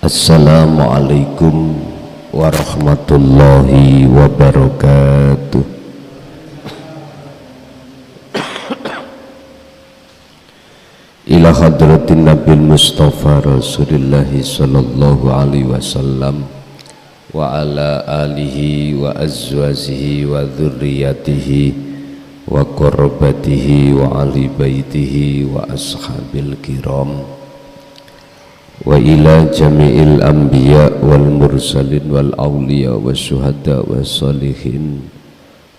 Assalamualaikum warahmatullahi wabarakatuh. Ila hadratin Nabil Mustafa Rasulillahi sallallahu alaihi wasallam wa ala alihi wa azwajihi wa dzurriyyatihi wa qurbatihi wa ali baitihi wa ashabil kiram wa ila jami'il anbiya wal mursalin wal awliya was syuhada was salihin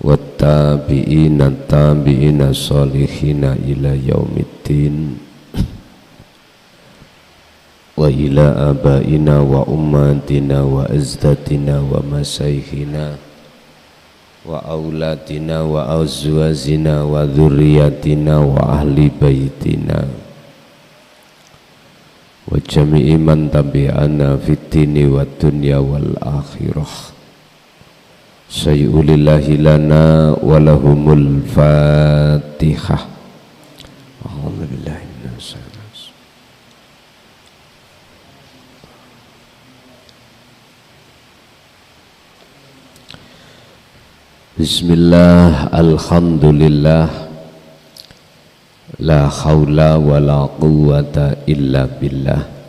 wat tabi'ina tabi'ina salihina ila yaumiddin wa ila abaina wa ummatina wa azdatina wa masyaykhina wa auladina wa azwajina wa dzurriyyatina wa ahli baitina wa jami'i man tabi'ana fid dini wad dunya wal akhirah. Sayyulillahi lana wa lahumul fatihah. A'udzubillahi minasyaitonir rajim. Bismillah, alhamdulillah, la haula wa la quwwata illa billah.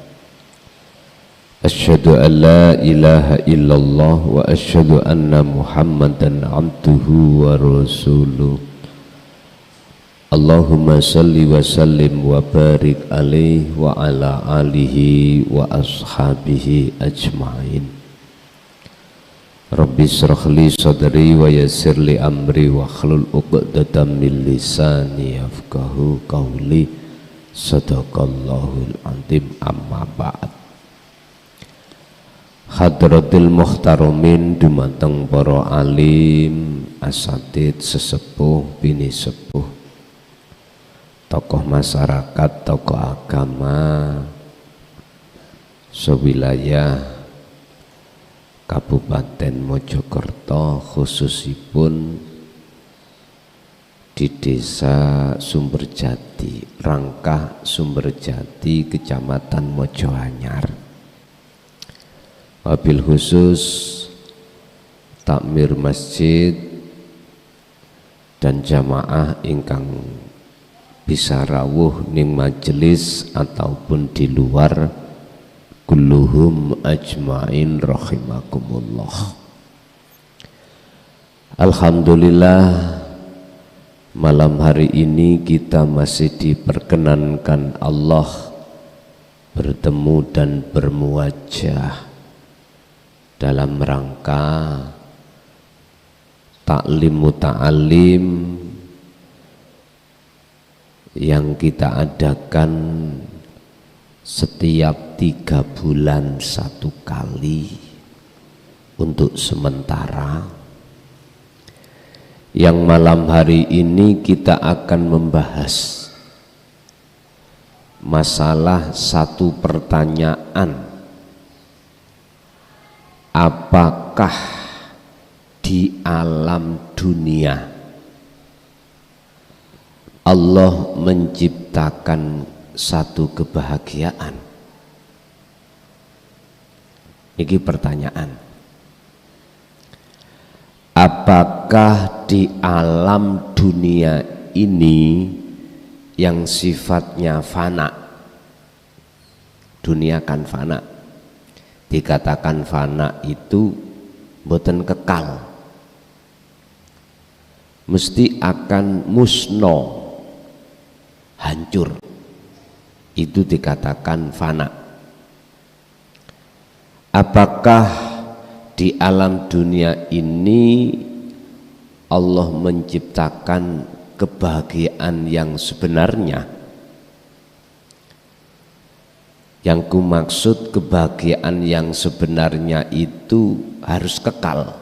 Asyhadu an la ilaha illallah wa asyhadu anna Muhammadan abduhu wa rasuluh. Allahumma salli wa sallim wa barik alaihi wa ala alihi wa ashabihi ajma'in. Rabbi shrah li sadri wa yassir li amri wa hlul 'uqdatam min lisani yafqahu qawli. Sadaqallahul azim. Amma ba'd. Hadratil muhtaramin dumateng para alim, asatid, sesepuh, bini sepuh, tokoh masyarakat, tokoh agama sewilayah Kabupaten Mojokerto, khususipun di Desa Sumberjati, Rangkah Sumberjati, Kecamatan Mojoanyar. Wabil khusus takmir masjid dan jamaah ingkang bisa rawuh ning majelis ataupun di luar, kulluhum ajma'in rahimakumullah. Alhamdulillah, malam hari ini kita masih diperkenankan Allah bertemu dan bermuajah dalam rangka taklim muta'alim yang kita adakan setiap 3 bulan 1 kali untuk sementara. Yang malam hari ini kita akan membahas masalah satu pertanyaan: apakah di alam dunia Allah menciptakan satu kebahagiaan? Ini pertanyaan. Apakah di alam dunia ini yang sifatnya fana, dunia kan fana, dikatakan fana itu boten kekal, mesti akan musno, hancur, itu dikatakan fana. Apakah di alam dunia ini Allah menciptakan kebahagiaan yang sebenarnya? Yang kumaksud kebahagiaan yang sebenarnya itu harus kekal,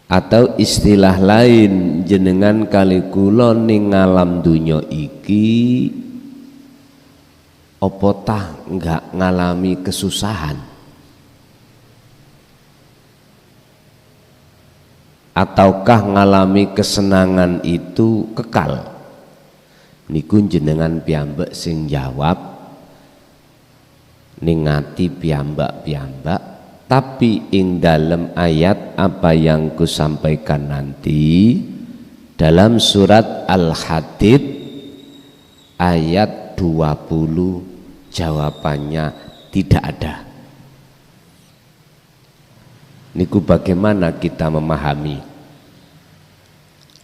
atau istilah lain jenengan kali kula ning alam dunya iki opo tah enggak ngalami kesusahan, ataukah ngalami kesenangan itu kekal? Niku jenengan piyambak sing jawab, ningati piyambak-piyambak, tapi ing dalam ayat apa yang kusampaikan nanti dalam surat Al-Hadid ayat 20 jawabannya tidak ada. Niku bagaimana kita memahami?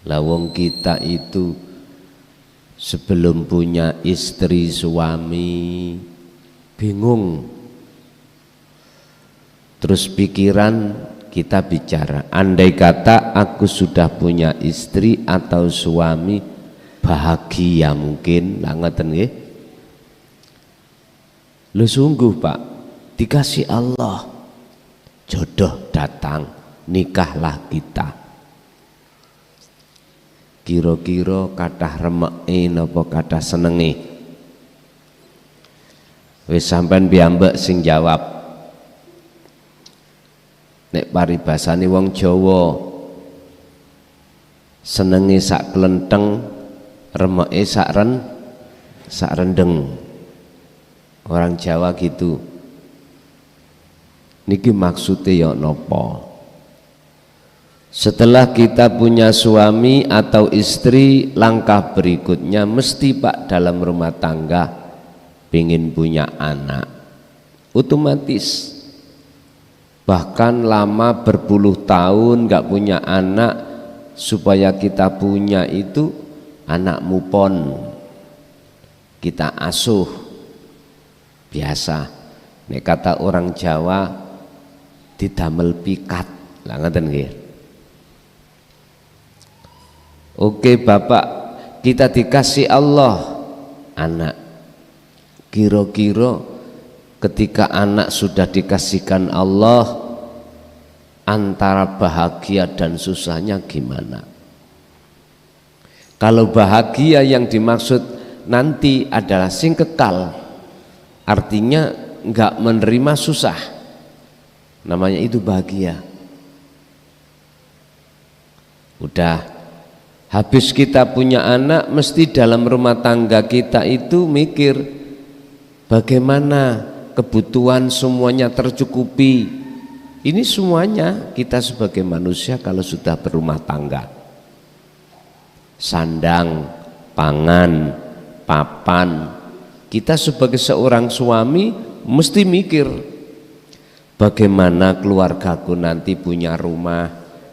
Lawong kita itu sebelum punya istri suami bingung, terus pikiran kita bicara, andai kata aku sudah punya istri atau suami bahagia mungkin lah, ngoten nggih. Lu sungguh Pak, dikasih Allah jodoh datang, nikahlah kita. Kira-kira kathah remeke napa kathah senenge? Wis sampean piyambak sing jawab. Nek paribasane wong Jawa senenge sak klenteng, remeke sak rendeng. Orang Jawa gitu. Niki maksudnya ya nopo? Setelah kita punya suami atau istri, langkah berikutnya mesti Pak dalam rumah tangga pengen punya anak, otomatis. Bahkan lama berpuluh tahun nggak punya anak, supaya kita punya itu anak mupon, kita asuh biasa. Nek kata orang Jawa didamel pikat lah, ngoten nggih. Oke Bapak, kita dikasih Allah anak. Kira-kira ketika anak sudah dikasihkan Allah, antara bahagia dan susahnya gimana? Kalau bahagia yang dimaksud nanti adalah sing kekal, artinya enggak menerima susah, namanya itu bahagia. Udah habis kita punya anak, mesti dalam rumah tangga kita itu mikir bagaimana kebutuhan semuanya tercukupi. Ini semuanya kita sebagai manusia kalau sudah berumah tangga, sandang, pangan, papan. Kita sebagai seorang suami mesti mikir bagaimana keluargaku nanti punya rumah,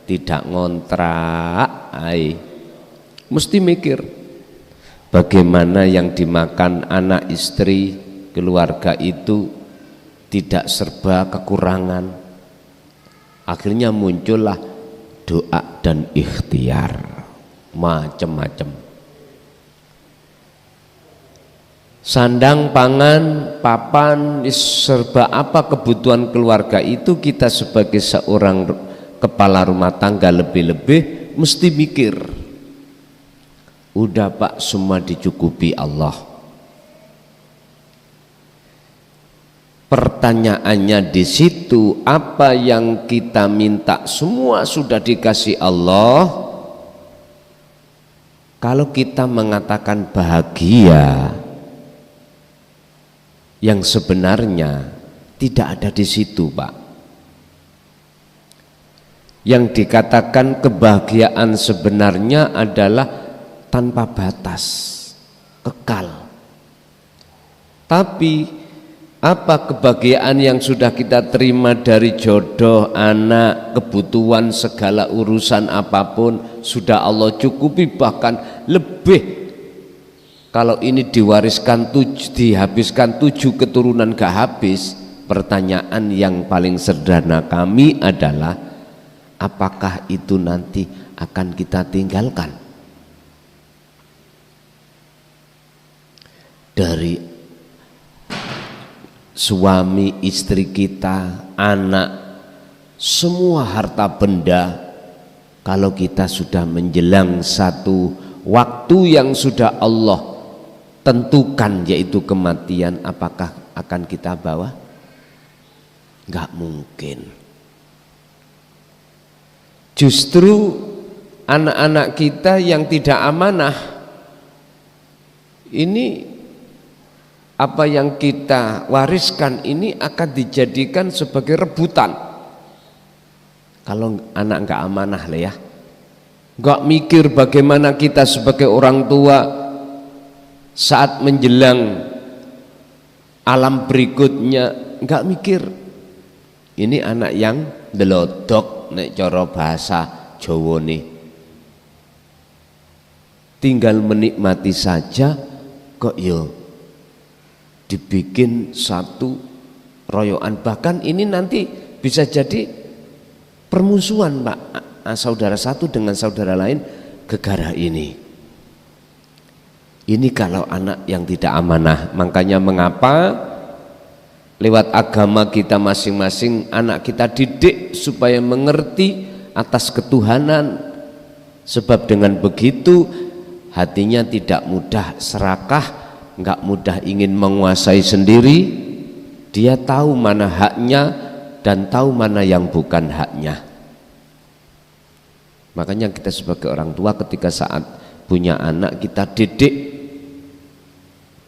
tidak ngontrak. Mesti mikir bagaimana yang dimakan anak istri keluarga itu tidak serba kekurangan. Akhirnya muncullah doa dan ikhtiar macam-macam. Sandang, pangan, papan, serba apa kebutuhan keluarga itu, kita sebagai seorang kepala rumah tangga lebih-lebih mesti mikir, udah Pak semua dicukupi Allah. Pertanyaannya di situ, apa yang kita minta semua sudah dikasih Allah. Kalau kita mengatakan bahagia, yang sebenarnya tidak ada di situ Pak. Yang dikatakan kebahagiaan sebenarnya adalah tanpa batas, kekal. Tapi apa kebahagiaan yang sudah kita terima dari jodoh, anak, kebutuhan, segala urusan apapun sudah Allah cukupi, bahkan lebih. Kalau ini diwariskan dihabiskan 7 keturunan gak habis. Pertanyaan yang paling sederhana kami adalah, apakah itu nanti akan kita tinggalkan? Dari suami, istri kita, anak, semua harta benda, kalau kita sudah menjelang satu waktu yang sudah Allah tentukan, yaitu kematian, apakah akan kita bawa? Enggak mungkin. Justru anak-anak kita yang tidak amanah ini apa yang kita wariskan ini akan dijadikan sebagai rebutan. Kalau anak nggak amanah lah ya, nggak mikir bagaimana kita sebagai orang tua saat menjelang alam berikutnya, nggak mikir. Ini anak yang delodok nek cara bahasa Jawa nih, tinggal menikmati saja kok yo dibikin satu royoan. Bahkan ini nanti bisa jadi permusuhan Pak, saudara satu dengan saudara lain gegara ini. Ini kalau anak yang tidak amanah. Makanya mengapa lewat agama kita masing-masing anak kita didik supaya mengerti atas ketuhanan. Sebab dengan begitu hatinya tidak mudah serakah, nggak mudah ingin menguasai sendiri. Dia tahu mana haknya dan tahu mana yang bukan haknya. Makanya kita sebagai orang tua ketika saat punya anak, kita didik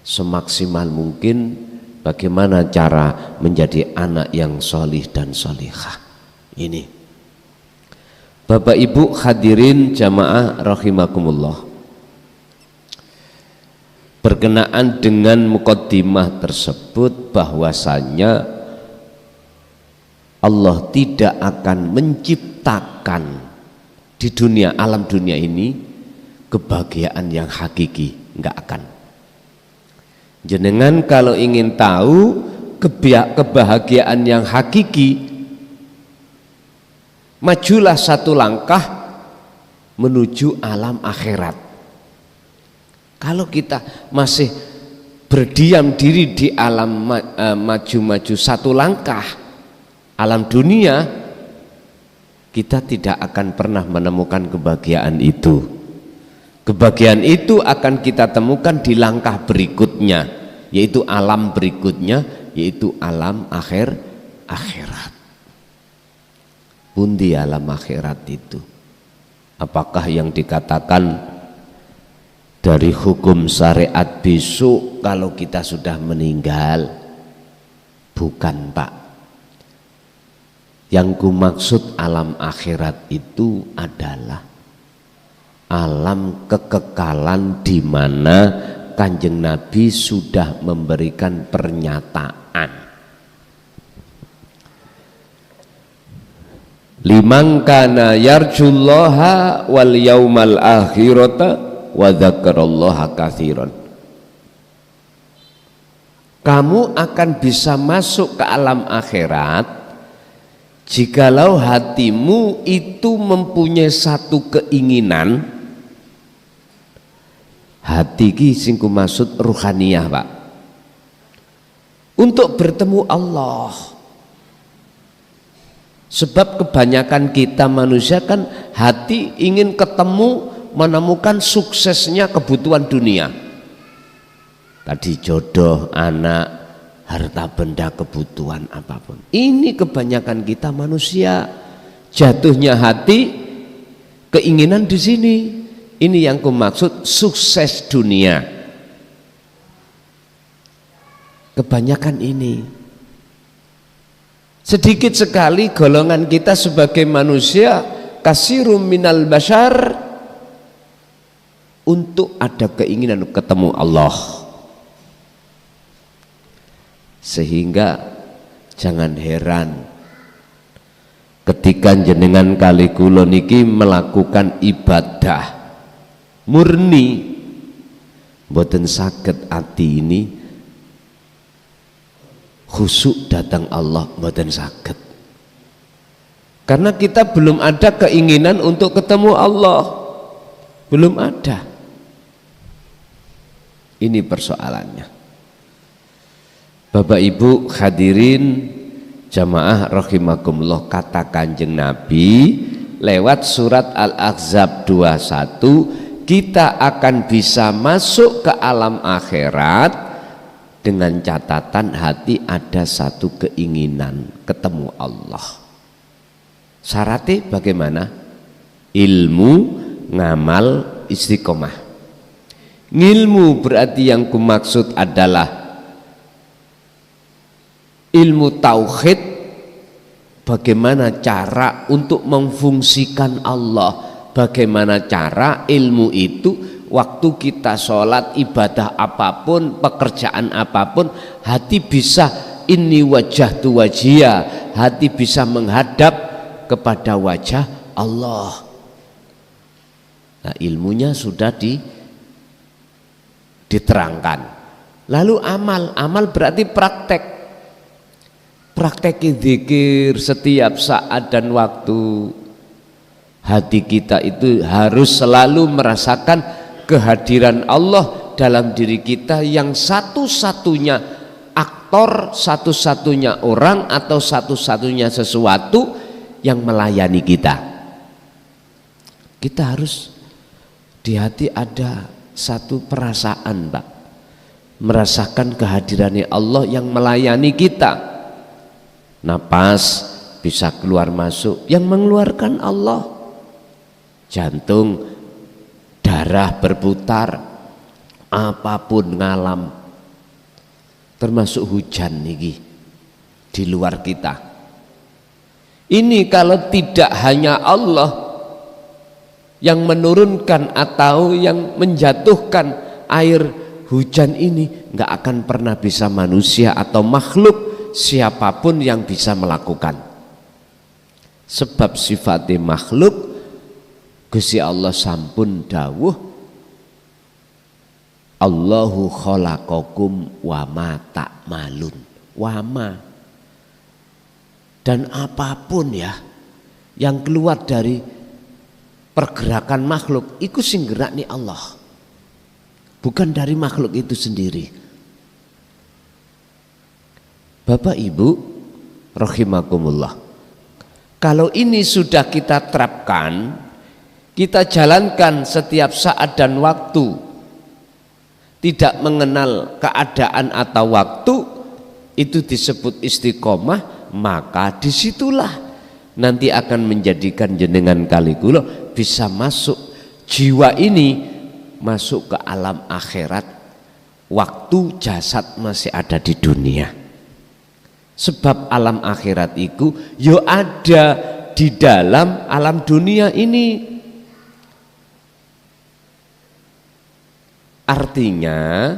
semaksimal mungkin bagaimana cara menjadi anak yang solih dan solihah. Ini Bapak Ibu hadirin jamaah rahimakumullah, berkenaan dengan mukaddimah tersebut bahwasanya Allah tidak akan menciptakan di dunia, alam dunia ini kebahagiaan yang hakiki, enggak akan. Jenengan kalau ingin tahu kebahagiaan yang hakiki, majulah satu langkah menuju alam akhirat. Kalau kita masih berdiam diri di alam maju-maju satu langkah alam dunia, kita tidak akan pernah menemukan kebahagiaan itu. Kebahagiaan itu akan kita temukan di langkah berikutnya, yaitu alam berikutnya, yaitu alam akhirat. Pundi alam akhirat itu? Apakah yang dikatakan dari hukum syariat besok kalau kita sudah meninggal? Bukan Pak. Yang kumaksud alam akhirat itu adalah alam kekekalan di mana Kanjeng Nabi sudah memberikan pernyataan. Liman kana yarjullaha wal yaumal akhirata wa dzakarallaha katsiran. Kamu akan bisa masuk ke alam akhirat jikalau hatimu itu mempunyai satu keinginan. Hati ki sing kumaksud ruhaniyah Pak, untuk bertemu Allah. Sebab kebanyakan kita manusia kan hati ingin ketemu, menemukan suksesnya kebutuhan dunia. Tadi jodoh, anak, harta benda, kebutuhan apapun. Ini kebanyakan kita manusia jatuhnya hati, keinginan di sini. Ini yang kumaksud sukses dunia. Kebanyakan ini. Sedikit sekali golongan kita sebagai manusia, kasirum minal bashar, untuk ada keinginan ketemu Allah. Sehingga jangan heran ketika jenengan kali kula niki melakukan ibadah murni, mboten saged ati ini khusyuk datang Allah, mboten saged. Karena kita belum ada keinginan untuk ketemu Allah, belum ada. Ini persoalannya. Bapak Ibu hadirin jamaah rahimakumullah, kata Kanjeng Nabi lewat surat Al-Ahzab 21, kita akan bisa masuk ke alam akhirat dengan catatan hati ada satu keinginan ketemu Allah. Syaratnya bagaimana? Ilmu, ngamal, istiqomah. Ngilmu berarti yang kumaksud adalah ilmu tauhid, bagaimana cara untuk memfungsikan Allah, bagaimana cara ilmu itu waktu kita sholat, ibadah apapun, pekerjaan apapun, hati bisa inni wajjahtu wajhiya, hati bisa menghadap kepada wajah Allah. Nah, ilmunya sudah diterangkan. Lalu amal berarti praktek zikir setiap saat dan waktu. Hati kita itu harus selalu merasakan kehadiran Allah dalam diri kita, yang satu-satunya aktor, satu-satunya orang atau satu-satunya sesuatu yang melayani kita. Kita harus di hati ada satu perasaan, Pak, merasakan kehadirannya Allah yang melayani kita. Napas bisa keluar masuk, yang mengeluarkan Allah. Jantung, darah berputar, apapun ngalam, termasuk hujan niki di luar kita. Ini kalau tidak hanya Allah yang menurunkan atau yang menjatuhkan air hujan ini, nggak akan pernah bisa manusia atau makhluk siapapun yang bisa melakukan. Sebab sifatnya makhluk, Gusti Allah sampun dawuh, Allahu khalaqakum wa ma ta'malun. Wama, dan apapun ya yang keluar dari pergerakan makhluk itu sing gerakni Allah, bukan dari makhluk itu sendiri. Bapak Ibu rahimakumullah, kalau ini sudah kita terapkan, kita jalankan setiap saat dan waktu, tidak mengenal keadaan atau waktu, itu disebut istiqomah, maka disitulah nanti akan menjadikan jenengan kali kula bisa masuk, jiwa ini masuk ke alam akhirat waktu jasad masih ada di dunia. Sebab alam akhirat itu yo ada di dalam alam dunia ini. Artinya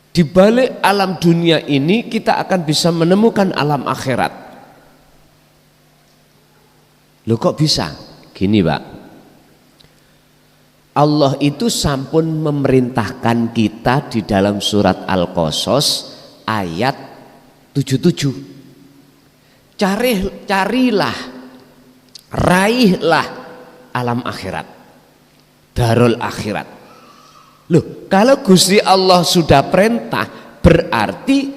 di balik alam dunia ini kita akan bisa menemukan alam akhirat. Loh kok bisa? Gini Pak, Allah itu sampun memerintahkan kita di dalam surat Al-Qasas ayat 77. Carilah, raihlah alam akhirat, darul akhirat. Loh, kalau Gusti Allah sudah perintah, berarti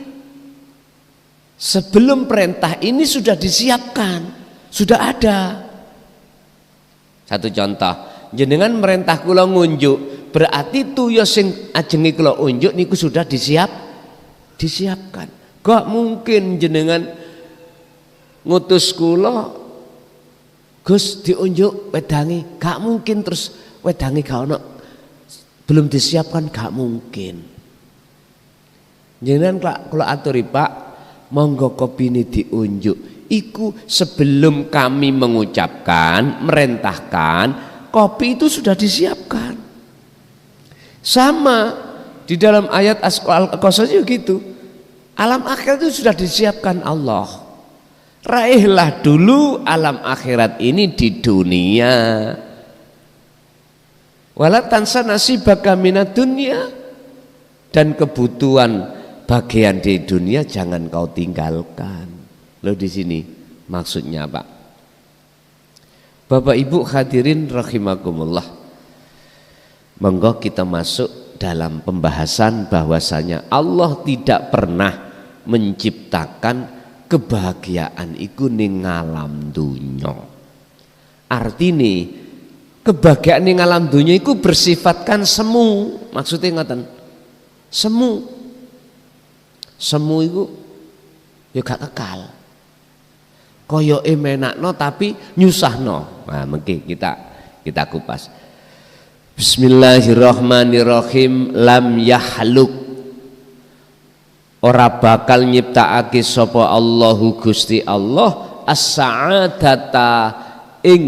sebelum perintah ini sudah disiapkan, sudah ada. Satu contoh, jenengan merintah kula ngunjuk, berarti tuya sing ajengi kula unjuk niku sudah disiapkan. Gak mungkin jenengan ngutus kula, Gus diunjuk wedangi, gak mungkin terus wedangi gak ono, belum disiapkan, gak mungkin. Jenengan kula aturi Pak, monggo kopi ini diunjuk, iku sebelum kami mengucapkan, merintahkan, kopi itu sudah disiapkan. Sama di dalam ayat Al-Qasas juga gitu, alam akhirat itu sudah disiapkan Allah. Raihlah dulu alam akhirat ini di dunia. Wala tansa nasibaka minad dunya, dan kebutuhan bagian di dunia jangan kau tinggalkan. Loh di sini maksudnya Pak. Bapak Ibu hadirin rahimakumullah, monggo kita masuk dalam pembahasan bahwasanya Allah tidak pernah menciptakan kebahagiaan iku ning alam dunya. Artine kebahagiaan ning alam dunya iku bersifatkan semu. Maksudnya ngoten, semu iku ya gak kekal, koyoke menakno tapi nyusahno. Nah mengki kita kupas. Bismillahirrahmanirrahim. Lam yahluk ora bakal nyiptakake sapa Allahu Gusti Allah as-sa'adata ing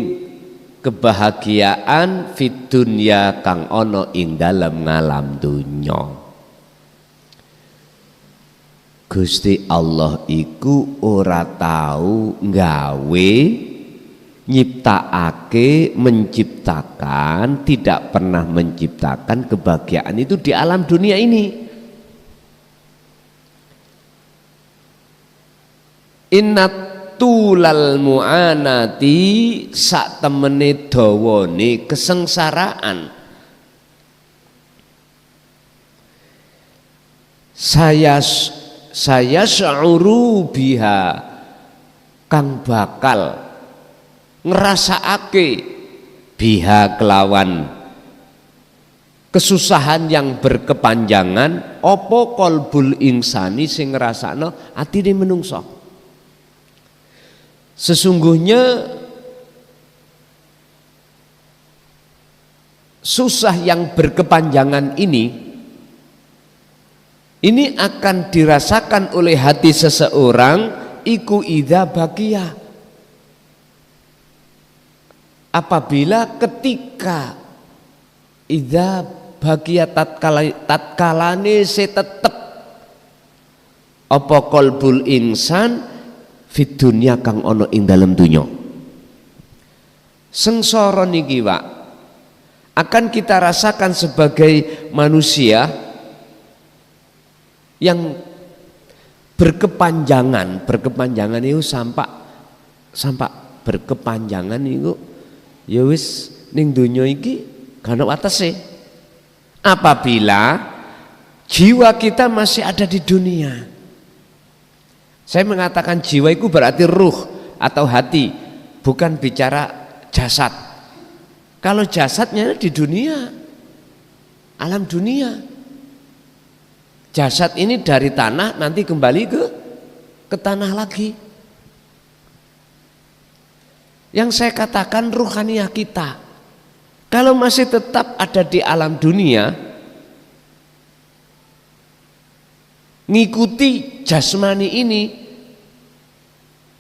kebahagiaan fid dunya kang ana ing dalem ngalam dunya. Gusti Allah iku ora tahu nggawe, nyiptakake, menciptakan, tidak pernah menciptakan kebahagiaan itu di alam dunia ini. Inna tulal mu'anati sak temene dawane kesengsaraan. Saya sya'uru biha kang bakal ngerasakake biha kelawan kesusahan yang berkepanjangan opo kolbul insani sing ngrasakno atine menungso. Sesungguhnya susah yang berkepanjangan ini akan dirasakan oleh hati seseorang iku idza baqiya, apabila ketika idza baqiya tatkalane se tetep apa qalbul insan fit dunya kang ana ing dalem dunya. Sengsara niki Pak akan kita rasakan sebagai manusia yang berkepanjangan itu sampak berkepanjangan itu ya wis ning donya iki gak ono watese. Apabila jiwa kita masih ada di dunia. Saya mengatakan jiwa itu berarti ruh atau hati, bukan bicara jasad. Kalau jasadnya di dunia, alam dunia. Jasad ini dari tanah nanti kembali ke tanah lagi. Yang saya katakan ruhaniyah kita, kalau masih tetap ada di alam dunia, ngikuti jasmani ini,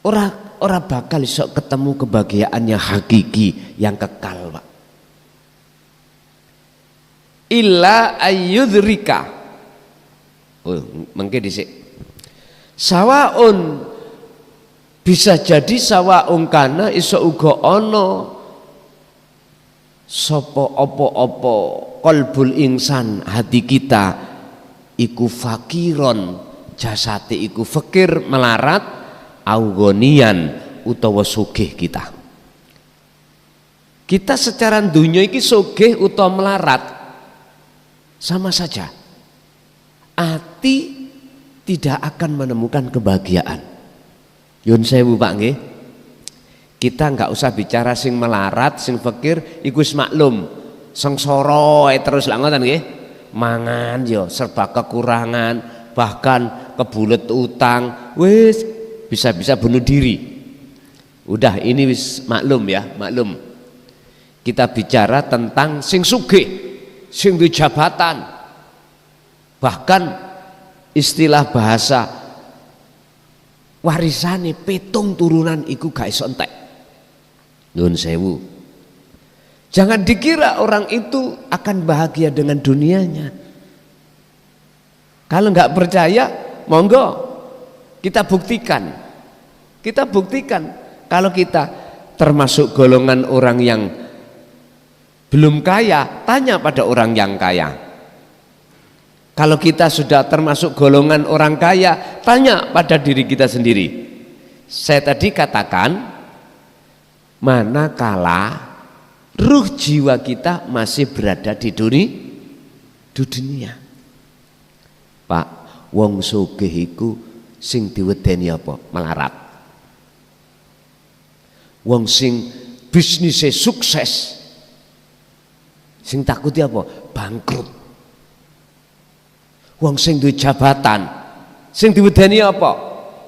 ora bakal iso ketemu kebahagiaan yang hakiki yang kekal, Pak. Illa ayyudrika. Mengke dhisik. Sawaun bisa jadi sawaun kana iso uga ana sapa apa-apa qalbul insan hati kita iku fakiron jasate iku fakir melarat augonian utawa sugih kita secara dunya iki sugih utawa melarat sama saja, hati tidak akan menemukan kebahagiaan. Yun sewu Pak nggih, kita nggak usah bicara sing melarat sing fakir iku wis maklum sengsara terus lak ngoten nggih, mangan yo serba kekurangan, bahkan kebulet utang, wis bisa-bisa bunuh diri. Udah ini wis maklum ya, maklum. Kita bicara tentang sing sugih, sing duwe jabatan. Bahkan istilah bahasa warisane petung turunan iku gak iso entek. Nuwun sewu. Jangan dikira orang itu akan bahagia dengan dunianya. Kalau nggak percaya, monggo kita buktikan. Kita buktikan kalau kita termasuk golongan orang yang belum kaya, tanya pada orang yang kaya. Kalau kita sudah termasuk golongan orang kaya, tanya pada diri kita sendiri. Saya tadi katakan, manakala ruh jiwa kita masih berada di dunia. Pak, wong sugih iku sing diwedeni apa? Melarat. Wong sing bisnisnya sukses, sing takuti apa? Bangkrut. Wong sing duwe jabatan, sing diwedeni apa?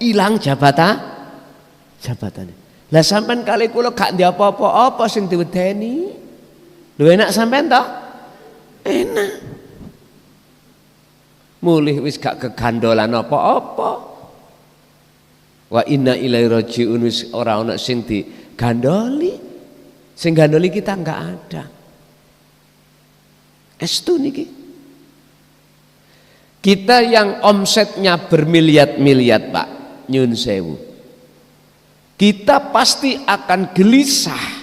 Ilang jabatane. Lah sampean kali kula gak ndek apa-apa sing diwedeni. Lho enak sampean toh? Enak. mulih wis gak kegandolan apa-apa. Wa inna ilaihi rajiun, wis ora ana sing digandoli. Sing gandoli kita enggak ada. Estu niki. Kita yang omsetnya bermiliat-miliat, Pak, nyun sewu. Kita pasti akan gelisah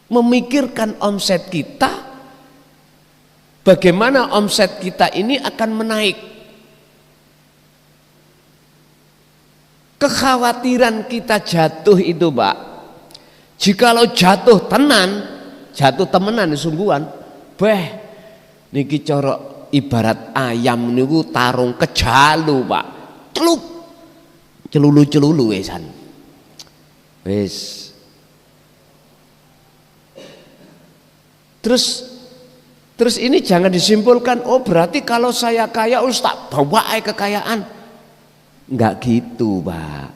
memikirkan omset kita, bagaimana omset kita ini akan menaik. Kekhawatiran kita jatuh itu, Pak, jikalau jatuh temenan sungguhan, niki corok ibarat ayam niku tarung kejalu, Pak, celup celulu wesan wis. Terus ini jangan disimpulkan, oh berarti kalau saya kaya tak bawa kekayaan. Enggak gitu, Pak.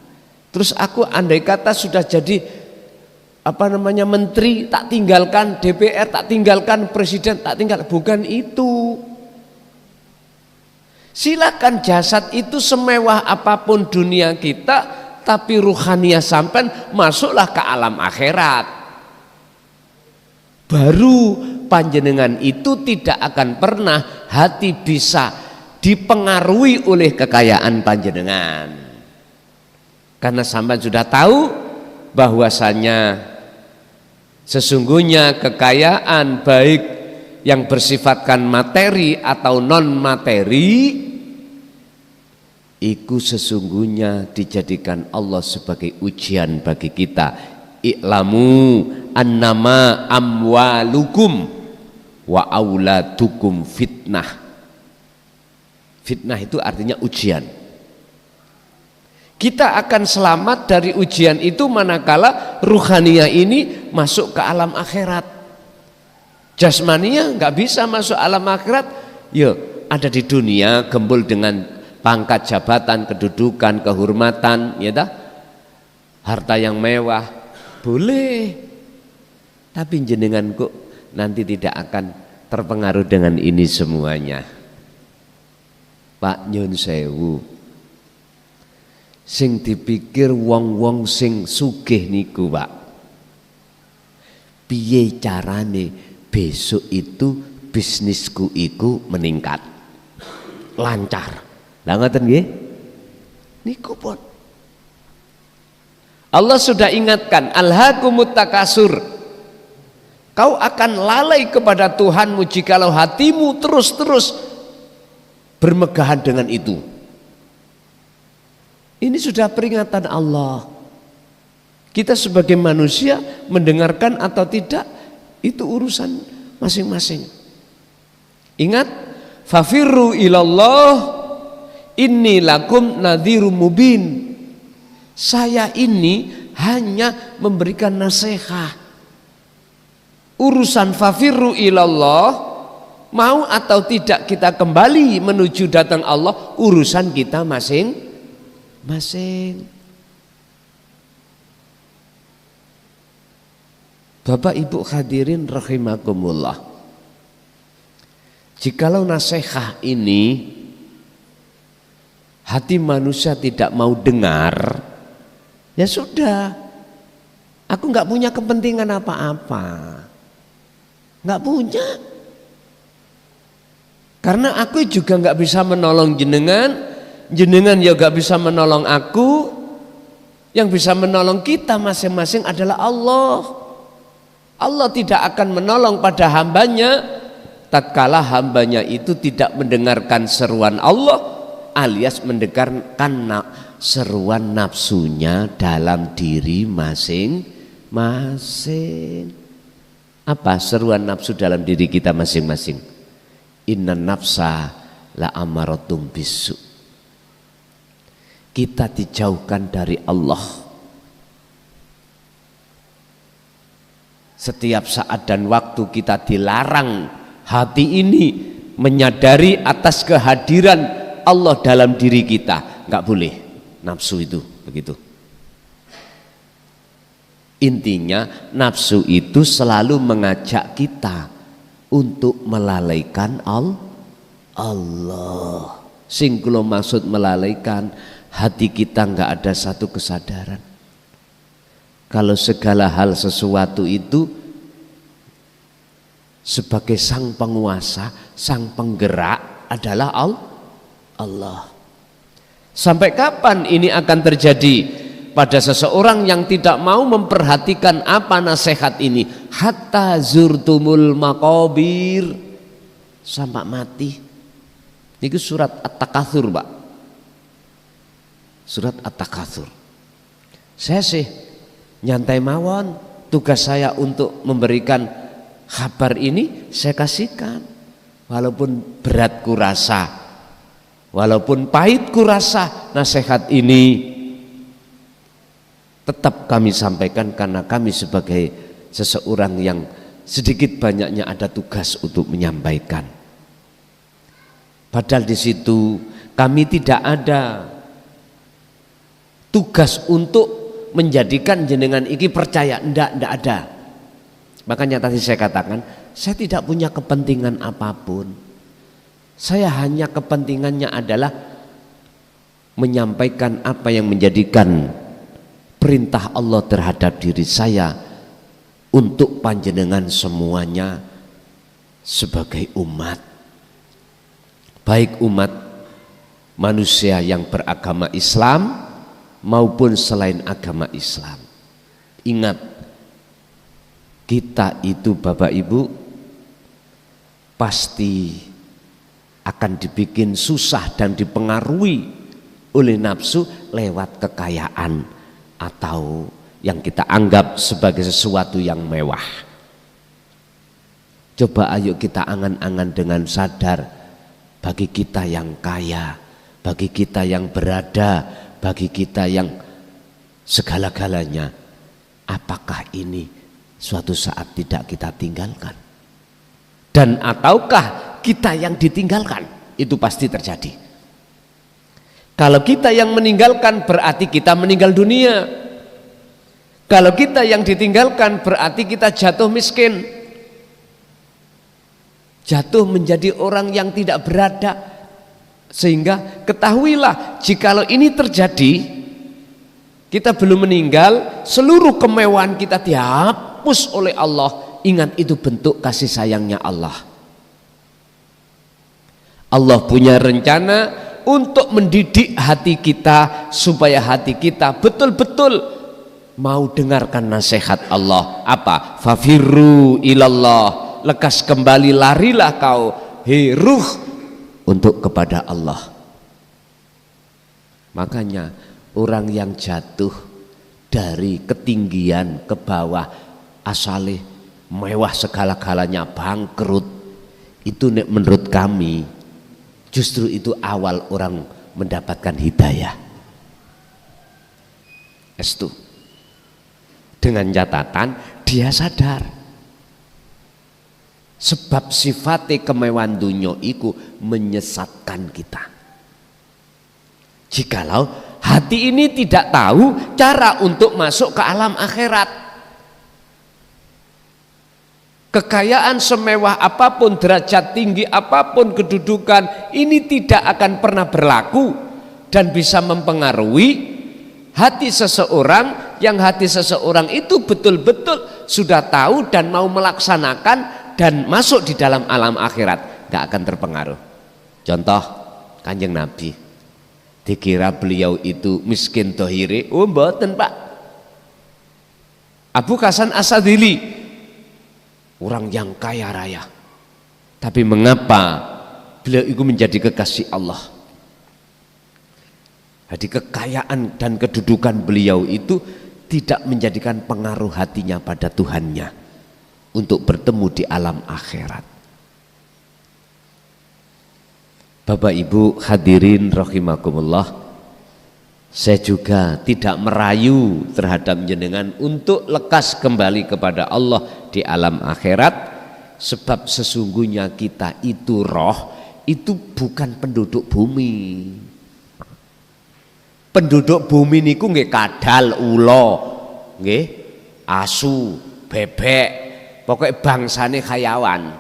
Terus aku andai kata sudah jadi menteri, tak tinggalkan DPR, tak tinggalkan presiden, tak tinggal, bukan itu. Silakan jasad itu semewah apapun dunia kita, tapi ruhaniah sampean masuklah ke alam akhirat. Baru panjenengan itu tidak akan pernah hati bisa dipengaruhi oleh kekayaan panjenengan. Karena sampean sudah tahu bahwasanya sesungguhnya kekayaan baik yang bersifatkan materi atau non materi itu sesungguhnya dijadikan Allah sebagai ujian bagi kita. I'lamu annama amwalukum wa auladukum fitnah. Fitnah itu artinya ujian. Kita akan selamat dari ujian itu manakala ruhaniah ini masuk ke alam akhirat. Jasmania nggak bisa masuk alam akhirat, ya ada di dunia gembul dengan pangkat jabatan, kedudukan, kehormatan, ya dah, harta yang mewah, boleh. Tapi jenengan kok nanti tidak akan terpengaruh dengan ini semuanya. Pak nyun sewu, sing dipikir wong-wong sing sugih niku, Pak, piye carane besok itu bisnisku iku meningkat lancar. Lah ngoten nggih niku pun Allah sudah ingatkan, alhaakumut takasur, kau akan lalai kepada Tuhanmu jikalau hatimu terus-terus bermegahan dengan itu. Ini sudah peringatan Allah. Kita sebagai manusia mendengarkan atau tidak itu urusan masing-masing. Ingat, fafirru ilallah inni lakum nadhirum mubin. Saya ini hanya memberikan nasihat. Urusan fafirru ilallah, mau atau tidak kita kembali menuju datang Allah, urusan kita masing-masing. Bapak Ibu hadirin rahimakumullah, jikalau nasihat ini hati manusia tidak mau dengar, ya sudah, aku nggak punya kepentingan apa-apa, nggak punya, karena aku juga nggak bisa menolong jenengan, jenengan ya nggak bisa menolong aku, yang bisa menolong kita masing-masing adalah Allah. Allah tidak akan menolong pada hambanya tatkala hambanya itu tidak mendengarkan seruan Allah alias mendengarkan seruan nafsunya dalam diri masing-masing. Apa seruan nafsu dalam diri kita masing-masing? Innan nafsa la amaratum bisu. Kita dijauhkan dari Allah. Setiap saat dan waktu kita dilarang hati ini menyadari atas kehadiran Allah dalam diri kita. Enggak boleh nafsu itu begitu. Intinya nafsu itu selalu mengajak kita untuk melalaikan Allah. Sing kula maksud melalaikan, hati kita nggak ada satu kesadaran kalau segala hal sesuatu itu sebagai sang penguasa, sang penggerak adalah Allah. Sampai kapan ini akan terjadi pada seseorang yang tidak mau memperhatikan apa nasihat ini? Hatta zurtumul maqabir, sampai mati. Ini surat At-Takatsur, Pak. Surat At-Takatsur. Saya sih nyantai mawon, tugas saya untuk memberikan kabar ini saya kasihkan. Walaupun berat kurasa, walaupun pahit kurasa, nasihat ini tetap kami sampaikan karena kami sebagai seseorang yang sedikit banyaknya ada tugas untuk menyampaikan. Padahal di situ kami tidak ada tugas untuk menjadikan jenengan iki percaya, ndak ada. Makanya tadi saya katakan, saya tidak punya kepentingan apapun. Saya hanya kepentingannya adalah menyampaikan apa yang menjadikan perintah Allah terhadap diri saya untuk panjenengan semuanya sebagai umat. Baik umat manusia yang beragama Islam maupun selain agama Islam. Ingat, kita itu Bapak Ibu pasti akan dibikin susah dan dipengaruhi oleh nafsu lewat kekayaan atau yang kita anggap sebagai sesuatu yang mewah. Coba ayo kita angan-angan dengan sadar, bagi kita yang kaya, bagi kita yang berada, bagi kita yang segala-galanya, apakah ini suatu saat tidak kita tinggalkan? Dan ataukah kita yang ditinggalkan? Itu pasti terjadi. Kalau kita yang meninggalkan berarti kita meninggal dunia. Kalau kita yang ditinggalkan berarti kita jatuh miskin, jatuh menjadi orang yang tidak berada. Sehingga ketahuilah, jikalau ini terjadi, kita belum meninggal, seluruh kemewahan kita dihapus oleh Allah. Ingat, itu bentuk kasih sayangnya Allah. Allah punya rencana untuk mendidik hati kita supaya hati kita betul-betul mau dengarkan nasihat Allah. Apa? Fafirru ilallah, lekas kembali, larilah kau, hei ruh, untuk kepada Allah. Makanya orang yang jatuh dari ketinggian ke bawah, asale mewah segala-galanya, bangkrut, itu menurut kami justru itu awal orang mendapatkan hidayah. Estu, dengan catatan dia sadar sebab sifatnya kemewahan dunia itu menyesatkan kita. Jikalau hati ini tidak tahu cara untuk masuk ke alam akhirat, kekayaan semewah apapun, derajat tinggi apapun, kedudukan ini tidak akan pernah berlaku dan bisa mempengaruhi hati seseorang, yang hati seseorang itu betul-betul sudah tahu dan mau melaksanakan dan masuk di dalam alam akhirat, gak akan terpengaruh. Contoh Kanjeng Nabi, dikira beliau itu miskin tohiri, oh mboten Pak. Abu Hasan As-Sadili, orang yang kaya raya, tapi mengapa beliau itu menjadi kekasih Allah? Jadi kekayaan dan kedudukan beliau itu tidak menjadikan pengaruh hatinya pada Tuhannya untuk bertemu di alam akhirat. Bapak Ibu hadirin rahimakumullah, saya juga tidak merayu terhadap jenengan untuk lekas kembali kepada Allah di alam akhirat, sebab sesungguhnya kita itu roh, itu bukan penduduk bumi. Penduduk bumi niku nggih kadal, ula, nggih, asu, bebek, pokoknya bangsane hayawan.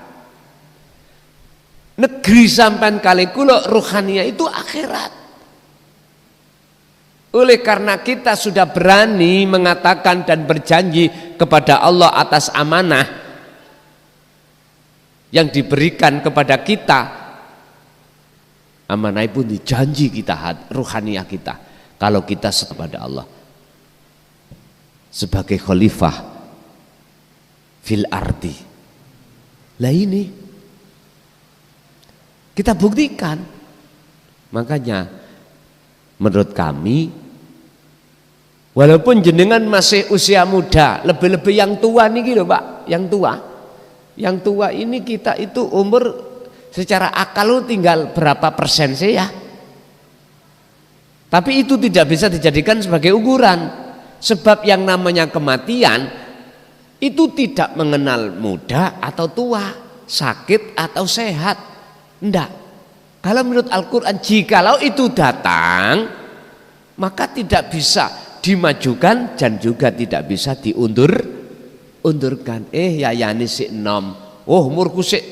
negeri sampean kali kula ruhaniyah itu akhirat. Oleh karena kita sudah berani mengatakan dan berjanji kepada Allah atas amanah yang diberikan kepada kita, amanah pun dijanji kita ruhaniyah kita kalau kita kepada Allah sebagai khalifah fil ardi. Lah ini kita buktikan. Makanya menurut kami, walaupun jenengan masih usia muda, lebih-lebih yang tua nih gitu Pak, yang tua ini kita itu umur secara akal tinggal berapa persen sih ya. Tapi itu tidak bisa dijadikan sebagai ukuran, sebab yang namanya kematian itu tidak mengenal muda atau tua, sakit atau sehat, enggak. Kalau menurut Al-Quran, jikalau itu datang, maka tidak bisa dimajukan dan juga tidak bisa diundurkan. Ya yani sik enom, umurku sik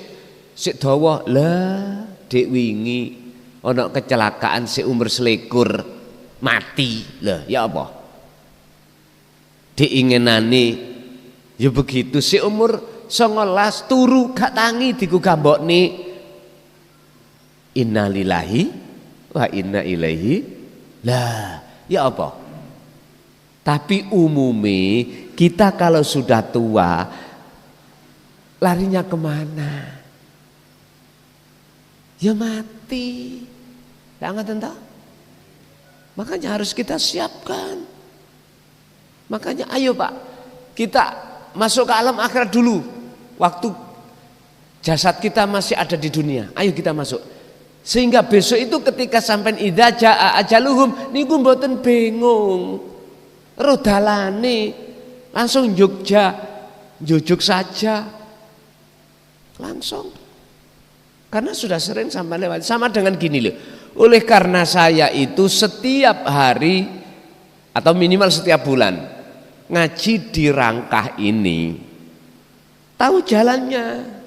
dawa lah, dek wingi ana kecelakaan sik umur selikur mati lah, ya apa? Diinginani ya begitu, sik umur 19 turu gak tangi digugambokne. Innalillahi wa inna ilaihi lah, ya apa? Tapi umumnya kita kalau sudah tua larinya kemana? Ya mati. Tidak tahu. Makanya harus kita siapkan. Makanya ayo Pak, kita masuk ke alam akhirat dulu. Waktu jasad kita masih ada di dunia, ayo kita masuk. Sehingga besok itu ketika sampai idza jaa ajaluhum niku mboten bingung. Rodalane langsung jujuk saja. Langsung. Karena sudah sering sampai lewat. Sama dengan gini loh. Oleh karena saya itu setiap hari atau minimal setiap bulan ngaji di Rangkah ini, tahu jalannya.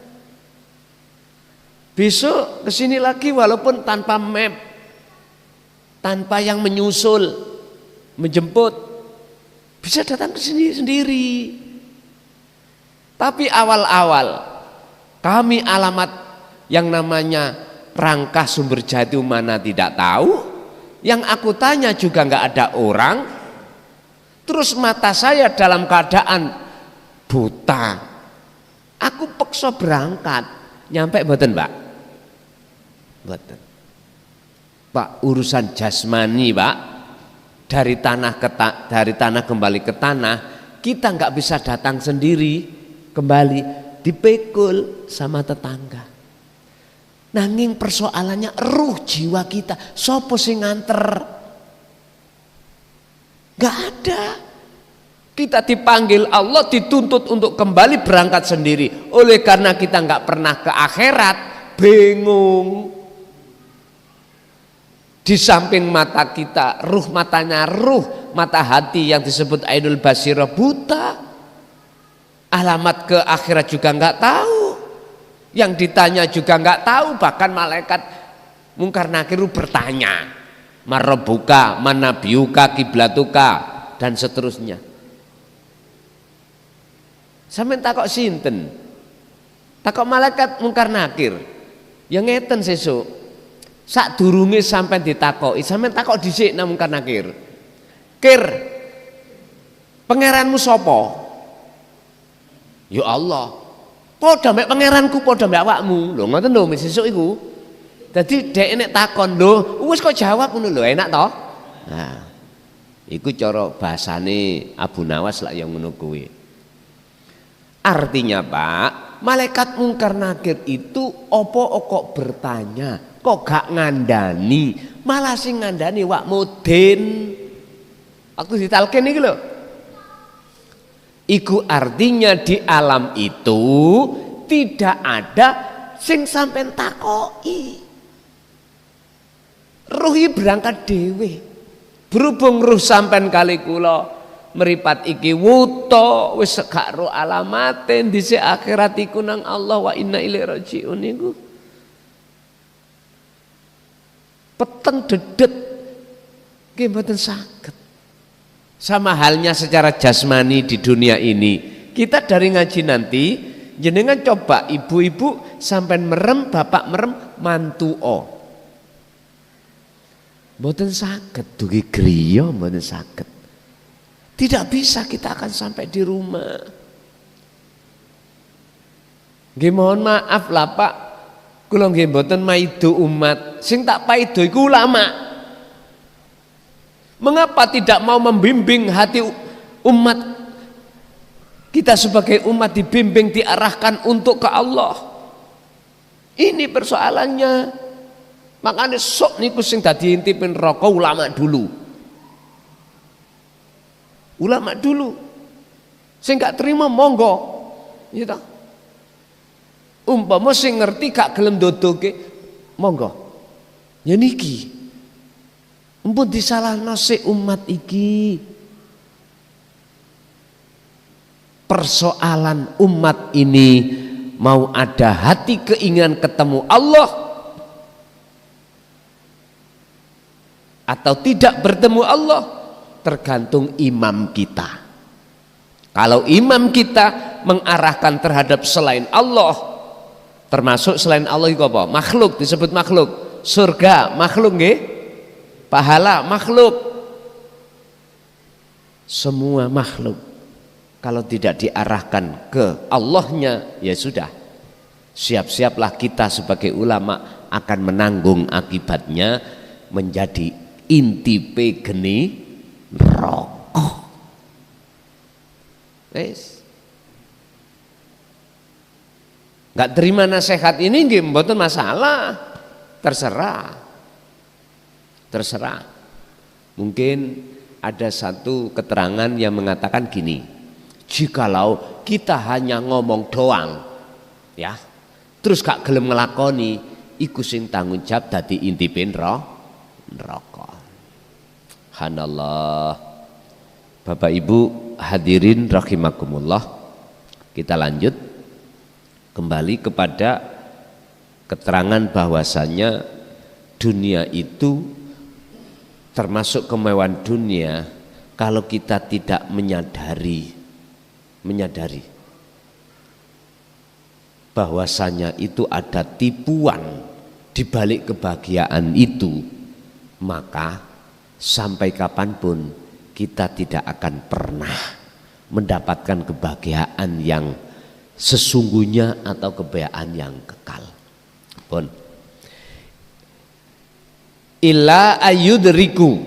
Besok kesini lagi walaupun tanpa map, tanpa yang menyusul, menjemput, bisa datang ke sini sendiri. Tapi awal-awal kami alamat yang namanya Rangkah Sumberjati mana tidak tahu, yang aku tanya juga nggak ada orang. Terus mata saya dalam keadaan buta, aku paksa berangkat. Nyampe mboten Pak? Mboten. Pak, urusan jasmani Pak, dari tanah kembali ke tanah, kita nggak bisa datang sendiri kembali, dipikul sama tetangga. Nanging persoalannya ruh jiwa kita, sopo sing nganter? Gak ada. Kita dipanggil Allah, dituntut untuk kembali berangkat sendiri. Oleh karena kita nggak pernah ke akhirat, bingung. Di samping mata kita, mata hati yang disebut ainul basirah buta. Alamat ke akhirat juga nggak tahu. Yang ditanya juga nggak tahu. Bahkan malaikat Mungkar Nakir bertanya, Marabuka, manabiuka, kiblatuka, dan seterusnya. Sampeyan takok sinten? Takok malaikat Mungkar Nakir. Ya ngeten sesuk. Sadurunge sampeyan ditakoki, sampeyan takok dhisik nang Mungkar Nakir. Kir, pangeranmu sapa? Ya Allah. Padha mek pangeranku, padha mek awakmu. Lho ngoten lho sesuk iku. Dadi dhek nek takon, lho wis kok jawab ngono lho, enak to? Nah. Iku cara bahasane Abu Nawas lah yang ngono kuwi. Artinya Pak, malaikat Mungkar Nakir itu opo kok bertanya, kok gak ngandani, malah sing ngandani wak mudin. Waktu ditalkin iki lho. Iku artinya di alam itu tidak ada sing sampean takoki. Ruhi berangkat dewe. Berhubung ruh sampean kali kula meripat iki wuto wis gak ro alamate dhisik akhirat iku nang Allah wa inna ilaihi rajiun niku. peteng dedet nggih mboten saged. Sama halnya secara jasmani di dunia ini. Kita dari ngaji nanti jenengan coba ibu-ibu sampai merem, bapak merem, mantu mboten saged dugi griya mboten saged. Tidak bisa kita akan sampai di rumah. Nggih mohon maaf lah Pak, kula nggih mboten maido umat, sing tak paido iku ulama. Mengapa tidak mau membimbing hati umat kita sebagai umat, dibimbing, diarahkan untuk ke Allah? Ini persoalannya. Makanya sok niku sing dadi intipin rokok ulama dulu. Ulama dulu. Sing gak terima monggo. Gitu. Umpama sing ngerti gak gelem dodoke monggo. Ya niki. Empun disalahno sik umat iki. Persoalan umat ini mau ada hati keinginan ketemu Allah atau tidak bertemu Allah tergantung imam kita. Kalau imam kita mengarahkan terhadap selain Allah, termasuk selain Allah itu apa? Makhluk, disebut makhluk. Surga makhluk nggih? Pahala makhluk. Semua makhluk kalau tidak diarahkan ke Allahnya, ya sudah, siap-siaplah kita sebagai ulama akan menanggung akibatnya, menjadi intipe geni rokok. Nggak terima nasihat ini nggih mboten masalah, terserah. Mungkin ada satu keterangan yang mengatakan gini, jikalau kita hanya ngomong doang ya, terus gak gelem ngelakoni, iku sing tanggung jawab dadi intipin neraka. Subhanallah. Bapak Ibu hadirin rahimakumullah, kita lanjut kembali kepada keterangan bahwasanya dunia itu termasuk kemewahan dunia kalau kita tidak menyadari bahwasanya itu ada tipuan di balik kebahagiaan itu, maka sampai kapanpun kita tidak akan pernah mendapatkan kebahagiaan yang sesungguhnya atau kebahagiaan yang kekal. Pun illa ayudriku,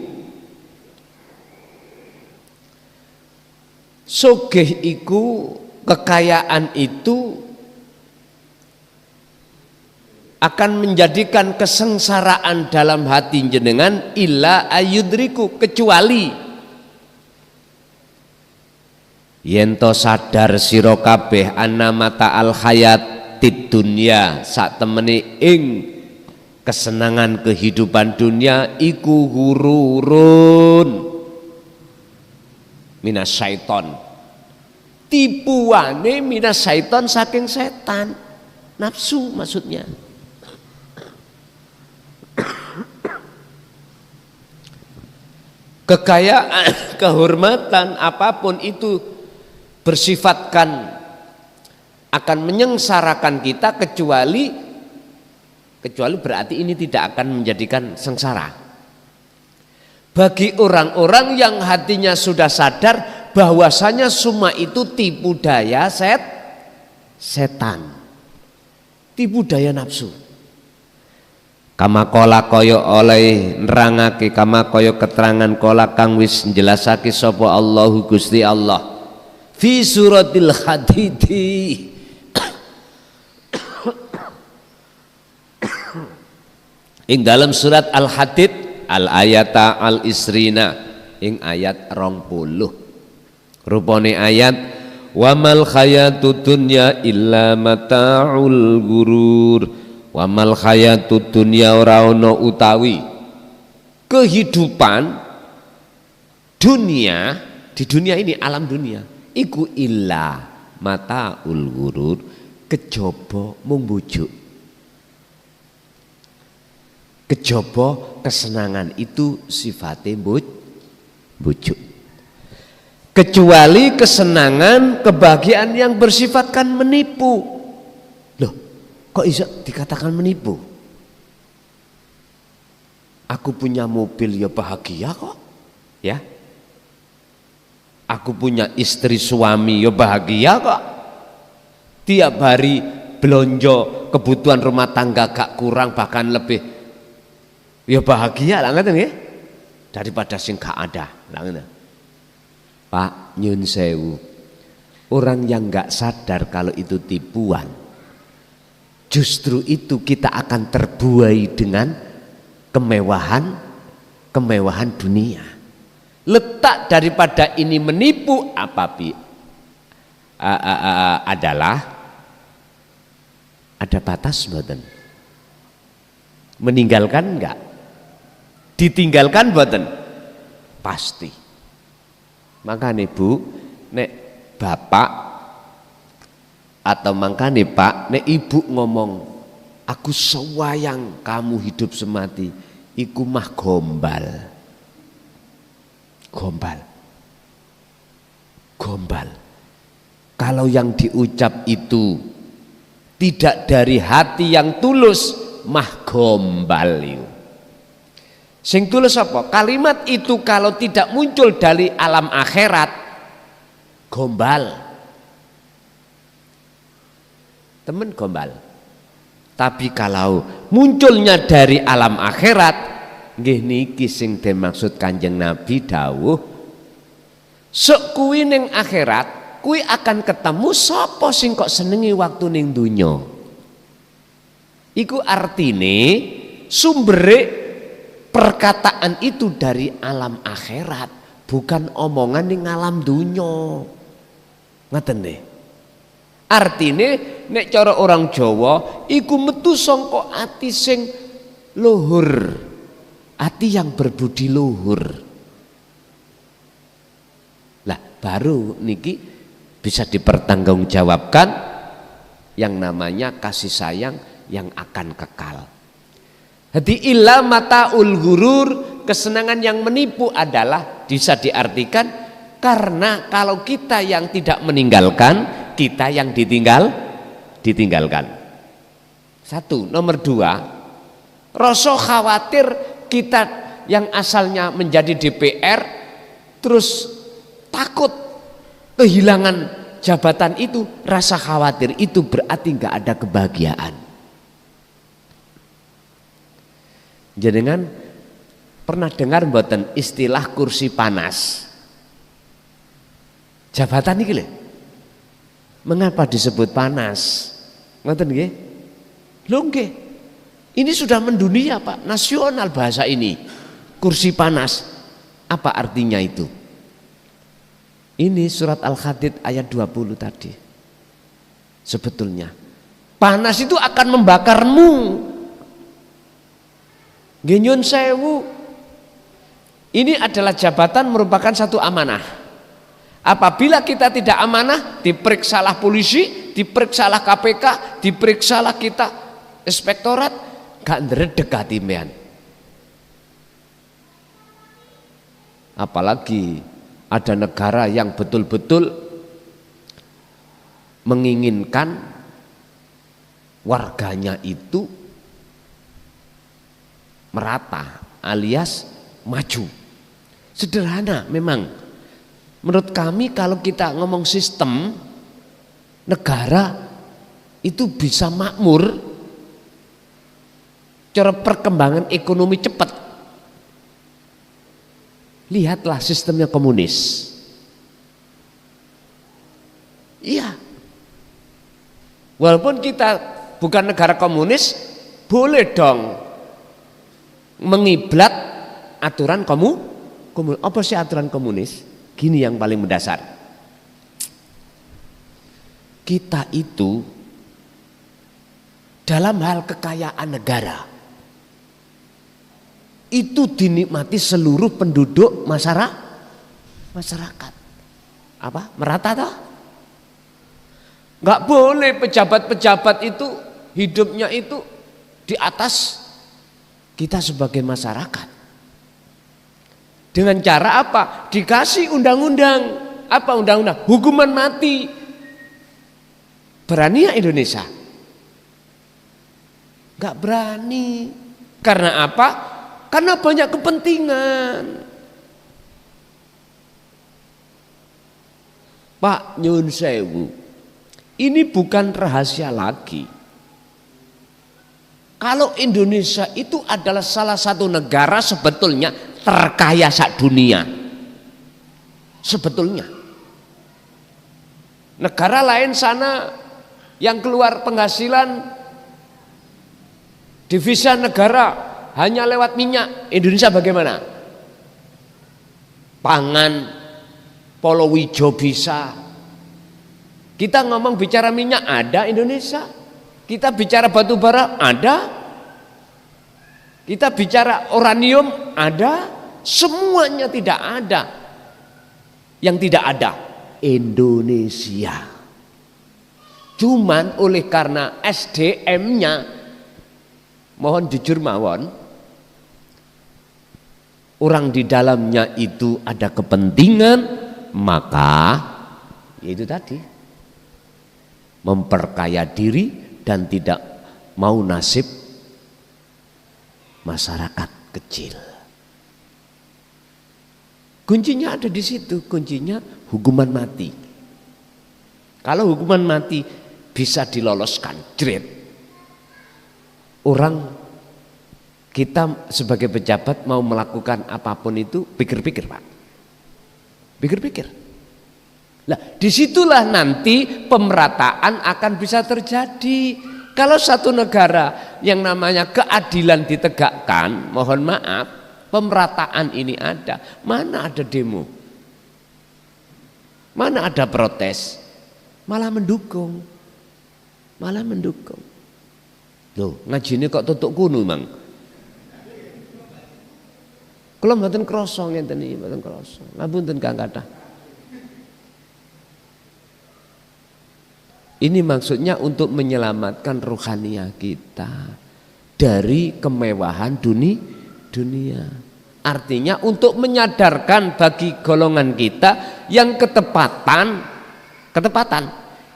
sugih iku, kekayaan itu akan menjadikan kesengsaraan dalam hati jenengan, illa ayudriku, kecuali yento sadar sira kabeh anna mata al hayatid dunya, sak temene ing kesenangan kehidupan dunia iku hururun minas syaiton, tipuane minas syaiton, saking setan, nafsu maksudnya. Kekayaan, kehormatan apapun itu bersifatkan akan menyengsarakan kita, kecuali berarti ini tidak akan menjadikan sengsara. Bagi orang-orang yang hatinya sudah sadar bahwasanya semua itu tipu daya setan, tipu daya nafsu. Kama kola koyo oleh nerangake, kama koyo keterangan kola kang wis njelasake sapa Allahu Gusti Allah fi suratil Hadidi, ing dalam surat Al-Hadid al-ayata al-isrina, ing ayat 20. Rupane ayat wa mal hayatud dunya illa mata'ul gurur, wa mal hayatud dunya ora ana utawi kehidupan dunia, di dunia ini, alam dunia iku illa mata'ul gurur, kejaba mung bujuk, kejaba kesenangan itu sifatnya bujuk. Kecuali kesenangan, kebahagiaan yang bersifatkan menipu. Loh, kok bisa dikatakan menipu? Aku punya mobil ya bahagia kok, ya. Aku punya istri suami ya bahagia kok. Tiap hari belonjo kebutuhan rumah tangga gak kurang bahkan lebih, ya bahagia lah ngeten nggih. Daripada sing gak ada, lah ngeten. Pak nyun sewu, orang yang gak sadar kalau itu tipuan, justru itu kita akan terbuai dengan kemewahan dunia. Letak daripada ini menipu adalah ada batas mboten. Meninggalkan enggak? Ditinggalkan mboten? Pasti. Makanya Bu, nek bapak atau makanya Pak, nek ibu ngomong aku sewayang kamu hidup semati, iku mah gombal. Kalau yang diucap itu tidak dari hati yang tulus, mah gombal itu. Sing tulus apa? Kalimat itu kalau tidak muncul dari alam akhirat, gombal. Temen gombal. Tapi kalau munculnya dari alam akhirat, nggih niki sing dimaksud Kanjeng Nabi dawuh, sok kuwi ning akhirat, kuwi akan ketemu sapa sing kok senengi waktu ning donya. Iku artine sumbere perkataan itu dari alam akhirat, bukan omongan ning alam dunya. Ngaten nggih. Artine nek cara orang Jawa iku metu saka ati sing luhur. Ati yang berbudi luhur. Lah baru niki bisa dipertanggungjawabkan yang namanya kasih sayang yang akan kekal. Jadi illa mataul ghurur, kesenangan yang menipu adalah bisa diartikan karena kalau kita yang tidak meninggalkan, kita yang ditinggalkan. Satu, nomor dua, rasa khawatir kita yang asalnya menjadi DPR terus takut kehilangan jabatan itu, rasa khawatir itu berarti nggak ada kebahagiaan. Jenengan pernah dengar mboten istilah kursi panas? Jabatan iki lho. Mengapa disebut panas? Ngoten nggih? Lho nggih. Ini sudah mendunia, Pak, nasional bahasa ini. Kursi panas. Apa artinya itu? Ini surat Al-Hadid ayat 20 tadi. Sebetulnya panas itu akan membakarmu. Nyun sewu, ini adalah jabatan merupakan satu amanah. Apabila kita tidak amanah, diperiksalah polisi, diperiksalah KPK, diperiksalah kita inspektorat, gak ndredeg hatimean. Apalagi ada negara yang betul-betul menginginkan warganya itu merata alias maju. Sederhana memang. Menurut kami kalau kita ngomong sistem negara itu bisa makmur, cara perkembangan ekonomi cepat. Lihatlah sistemnya komunis. Iya. Walaupun kita bukan negara komunis, boleh dong mengiblat aturan komunis. Apa sih aturan komunis? Gini yang paling mendasar. Kita itu dalam hal kekayaan negara itu dinikmati seluruh penduduk masyarakat. Apa? Merata toh? Nggak boleh pejabat-pejabat itu hidupnya itu di atas kita sebagai masyarakat. Dengan cara apa? Dikasih undang-undang. Apa undang-undang? Hukuman mati. Berani ya Indonesia? Gak berani. Karena apa? Karena banyak kepentingan. Pak Nyun Sewu, ini bukan rahasia lagi. Kalau Indonesia itu adalah salah satu negara sebetulnya terkaya dunia. Sebetulnya. Negara lain sana yang keluar penghasilan devisa negara hanya lewat minyak. Indonesia bagaimana? Pangan, Polowijo bisa. Kita ngomong bicara minyak ada Indonesia. Kita bicara batu bara ada. Kita bicara uranium ada. Semuanya tidak ada. Yang tidak ada Indonesia. Cuman oleh karena SDM-nya, mohon jujur mawon, orang di dalamnya itu ada kepentingan, maka itu tadi memperkaya diri dan tidak mau nasib masyarakat kecil. Kuncinya ada di situ, kuncinya hukuman mati. Kalau hukuman mati bisa diloloskan, jret. Orang kita sebagai pejabat mau melakukan apapun itu pikir-pikir, Pak. Pikir-pikir. Nah, disitulah nanti pemerataan akan bisa terjadi. Kalau satu negara yang namanya keadilan ditegakkan, mohon maaf, pemerataan ini ada. Mana ada demo? Mana ada protes? Malah mendukung. Malah mendukung. Loh, ngajine kok tutuk kuno, Mang? Kula mboten krasa ngenten iki, mboten krasa. Ngapunten Kang kathah. Ini maksudnya untuk menyelamatkan rohaniah kita dari kemewahan dunia. Artinya untuk menyadarkan bagi golongan kita yang ketepatan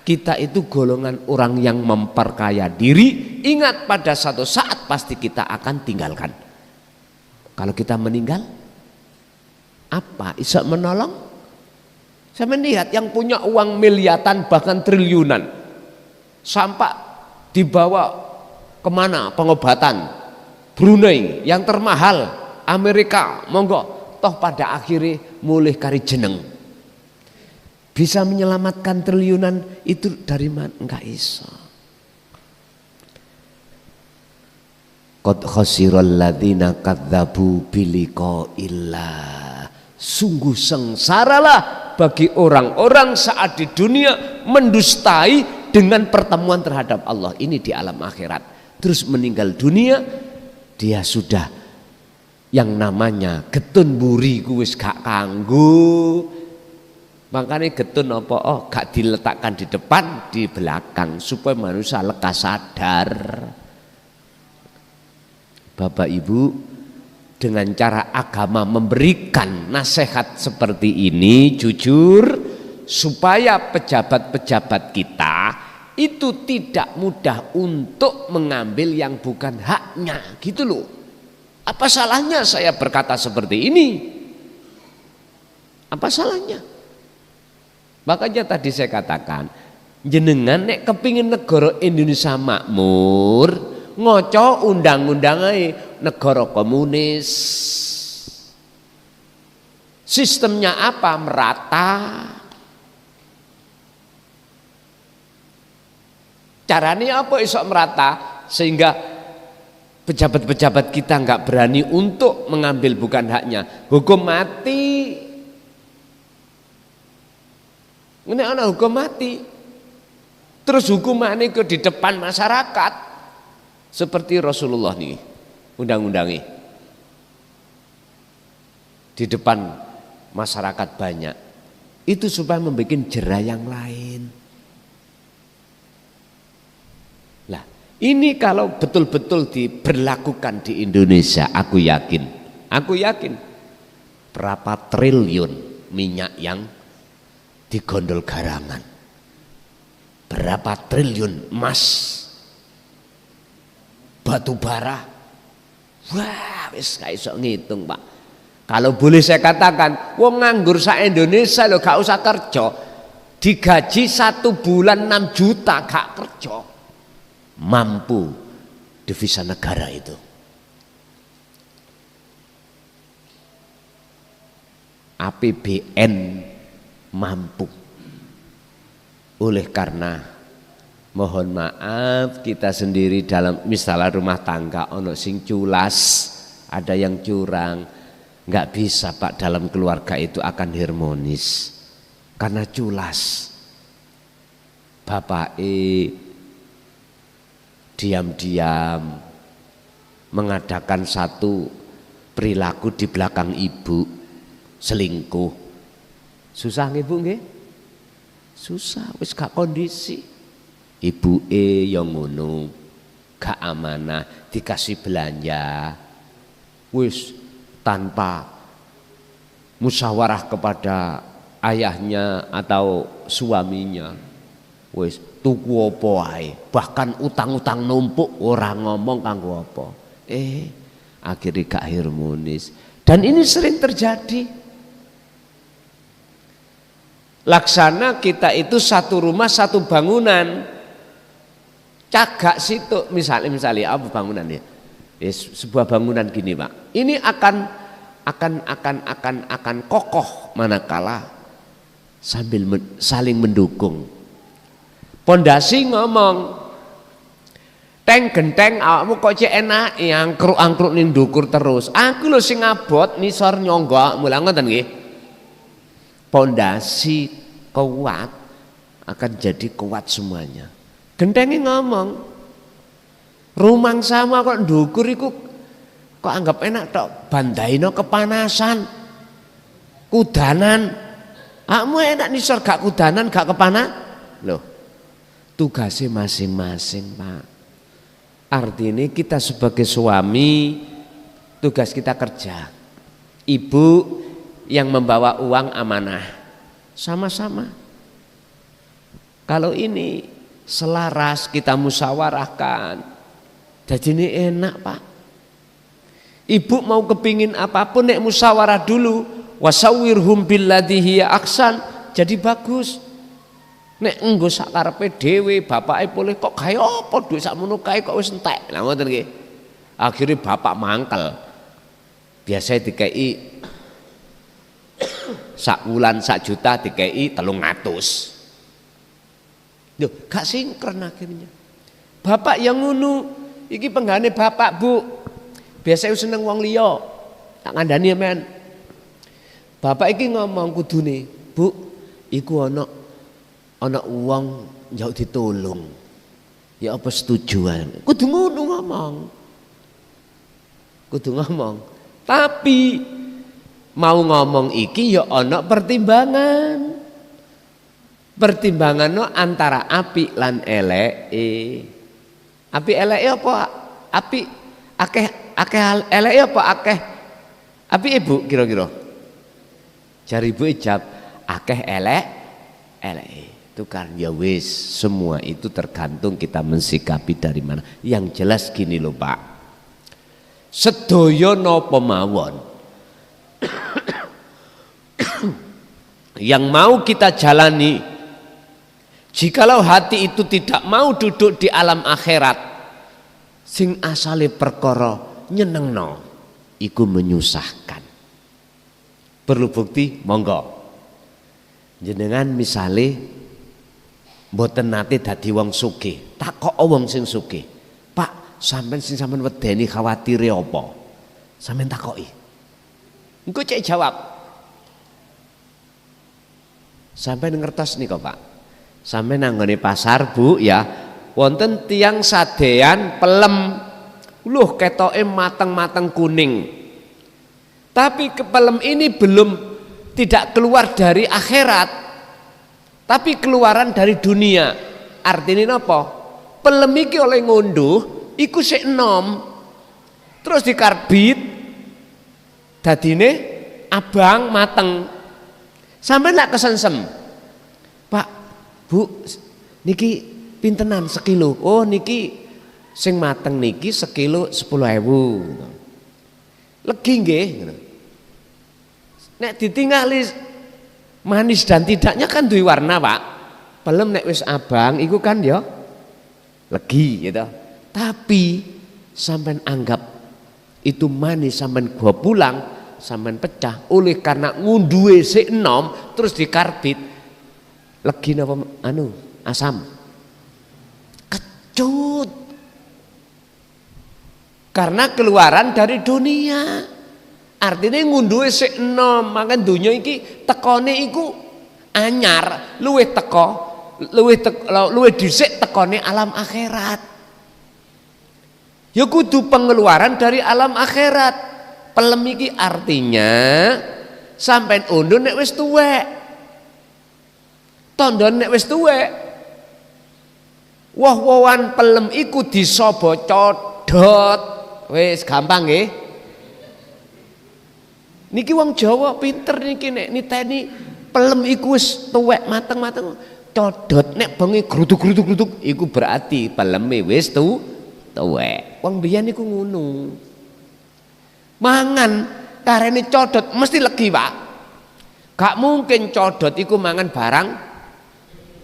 kita itu golongan orang yang memperkaya diri. Ingat pada satu saat pasti kita akan tinggalkan. Kalau kita meninggal, apa bisa menolong? Saya melihat yang punya uang miliaran bahkan triliunan, sampai dibawa kemana pengobatan? Brunei yang termahal, Amerika, monggo. Toh pada akhirnya mulai kari jeneng. Bisa menyelamatkan triliunan itu dari mana? Enggak iso. Qad khasiral ladzina kadzdzabu biliqa'illah. Sungguh sengsaralah bagi orang-orang saat di dunia mendustai dengan pertemuan terhadap Allah. Ini di alam akhirat. Terus meninggal dunia, dia sudah yang namanya getun buri kuwis gak kanggo. Makanya getun apa? Oh, gak diletakkan di depan, di belakang supaya manusia lekas sadar. Bapak Ibu, dengan cara agama memberikan nasihat seperti ini jujur supaya pejabat-pejabat kita itu tidak mudah untuk mengambil yang bukan haknya, gitu loh. Apa salahnya saya berkata seperti ini? Apa salahnya? Makanya tadi saya katakan, jenengan nek kepingin negara Indonesia makmur, ngoco undang-undang negara komunis. Sistemnya apa? Merata. Caranya apa isok merata? Sehingga pejabat-pejabat kita nggak berani untuk mengambil bukan haknya. Hukum mati. Ini anak hukum mati. Terus hukuman itu di depan masyarakat. Seperti Rasulullah nih, undang-undangnya. Di depan masyarakat banyak. Itu supaya membuat jera yang lain. Lah, Ini kalau betul-betul diberlakukan di Indonesia, aku yakin berapa triliun minyak yang digondol garangan, berapa triliun emas, batu bara. Wah, wis gak iso ngitung, Pak. Kalau boleh saya katakan, wong nganggur sa Indonesia lo gak usah kerja, digaji 1 bulan 6 juta gak kerja, mampu devisa negara itu. APBN mampu. Oleh karena mohon maaf kita sendiri dalam misalnya rumah tangga ono sing culas, ada yang curang, nggak bisa Pak dalam keluarga itu akan harmonis karena culas. Bapak diam-diam mengadakan satu perilaku di belakang ibu, selingkuh. Susah nggih Bu nggih? Susah, wis gak kondisi. Ibu yang ngono, gak amanah, dikasih belanja, wis tanpa musyawarah kepada ayahnya atau suaminya, wis tuku apa ae, bahkan utang-utang numpuk orang ngomong kanggo apa. Akhirnya gak harmonis. Dan ini sering terjadi. Laksana kita itu satu rumah satu bangunan, cagak situ misalnya apa bangunan ya? Sebuah bangunan gini Pak. Ini akan kokoh manakala sambil saling mendukung. Pondasi ngomong, teng genteng awakmu kok cek enak, angkruk-angkruk ning ndukur terus. Aku lho sing ngabot nisor nyonggok, mulang ngoten nggih. Pondasi kuat akan jadi kuat semuanya. Gentengnya ngomong, rumang sama kok ndukur iku kok anggap enak tok, bandaino kepanasan, kudanan. Akmu enak nisor gak kudanan gak kepanas. Loh, tugasnya masing-masing Pak. Artinya kita sebagai suami tugas kita kerja, ibu yang membawa uang amanah, sama-sama. Kalau ini selaras kita musyawarahkan, jadi ini enak Pak. Ibu mau kepingin apapun nek musyawarah dulu, wasawirhum billadzi hiya ahsan, jadi bagus. Nek enggo sak karepe dhewe, bapake boleh kok kaya apa dhuwit sakmono kae kok wis entek. Lah ngoten nggih. Akhire bapak mangkel. Biasanya dikei sak wulan sak juta, dikei 300. Loh, gak sinkron akhirnya. Bapak yang ngunu, iki penggane bapak Bu. Biasanya seneng wong liya. Tak ngandani men. Bapak iki ngomong kudune, Bu, iku ana wong njauk ditolong. Ya apa setujuan? Kudu ngono ngomong. Kudu ngomong. Tapi mau ngomong iki ya ana pertimbangan. Pertimbangan no antara apik lan eleke. Apik eleke apa? Apik akeh eleke apa akeh? Apik Ibu kira-kira. Jari Ibu ijab akeh eleke. Itu kan ya wis, semua itu tergantung kita mensikapi dari mana. Yang jelas gini loh Pak. Sedaya napa mawon yang mau kita jalani, jikalau hati itu tidak mau duduk di alam akhirat, sing asale perkara nyenengno iku menyusahkan. Perlu bukti? Monggo. Jenengan misale mboten nate dadi wong sugih, takok wong sing sugih, Pak, sampean sing sampean wedeni khawatire apa? Sampean takoki. Engko cek jawab. Sampean ngertos nika Pak. Sampeyan nanggone pasar Bu ya, wonten tiang sadean pelem, luh ketoke mateng-mateng kuning. Tapi kepelem ini belum tidak keluar dari akhirat, tapi keluaran dari dunia. Artinya apa? pelem iki oleh ngunduh iku sik enom terus dikarbit dadine abang mateng sampai nak kesensem Pak Bu niki pintenan sekilo oh niki sing mateng niki sekilo 10.000 legi nggih nek ditingali manis dan tidaknya kan duwe warna Pak pelem nek wis abang iku kan ya legi gitu tapi sampean anggap itu manis sampean gua pulang sampean pecah oleh karena ngunduhe sik enom terus dikarbit legi napa asam kecut karena keluaran dari dunia artinya ngunduhe sik enom maka dunia iki tekone iku anyar luwih dhisik tekone alam akhirat ya kudu pengeluaran dari alam akhirat pelem iki artinya sampean unduh nek wis tuwek tandha nek wis tuwek woh-wohan pelem iku disobo codot wis gampang nggih niki wong Jawa pinter niki nek niteni pelem iku wis tuwek mateng-mateng codot nek bengi gruduk-gruduk iku berarti peleme wis tuwek wong biyen niku ngono mangan karene codot mesti legi Pak gak mungkin codot iku mangan barang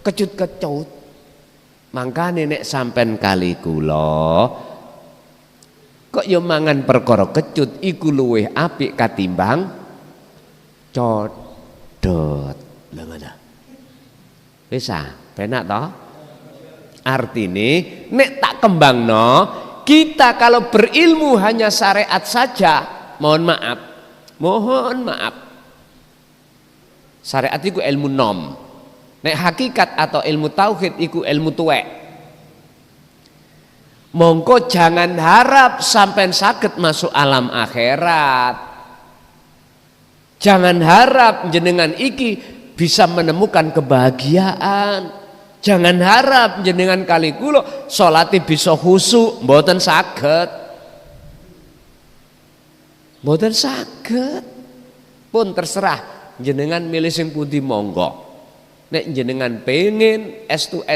kecut-kecut mangkane nek sampean kali kula kok ya mangan perkara kecut iku luwih apik katimbang codot lha ngono wis penak to artine nek tak kembangno kita kalau berilmu hanya syariat saja mohon maaf syariat itu ilmu nom nek hakikat atau ilmu tauhid itu ilmu tuwek mongko jangan harap sampai saged masuk alam akhirat jangan harap jenengan iki bisa menemukan kebahagiaan jangan harap jenengan kali kula salate bisa khusyuk mboten saged pun terserah jenengan milih sing pundi monggo nek jenengan pengen estu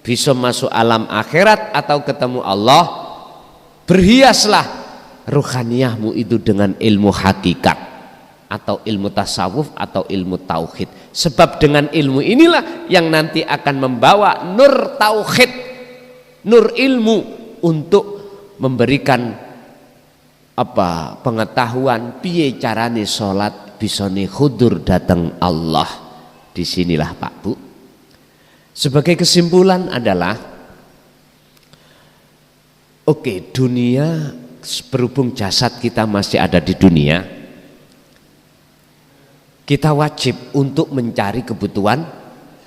bisa masuk alam akhirat atau ketemu Allah berhiaslah ruhaniyahmu itu dengan ilmu hakikat atau ilmu tasawuf atau ilmu tauhid sebab dengan ilmu inilah yang nanti akan membawa nur tauhid nur ilmu untuk memberikan pengetahuan piye carane salat bisa khudur datang Allah. Disinilah Pak Bu sebagai kesimpulan adalah oke, dunia berhubung jasad kita masih ada di dunia kita wajib untuk mencari kebutuhan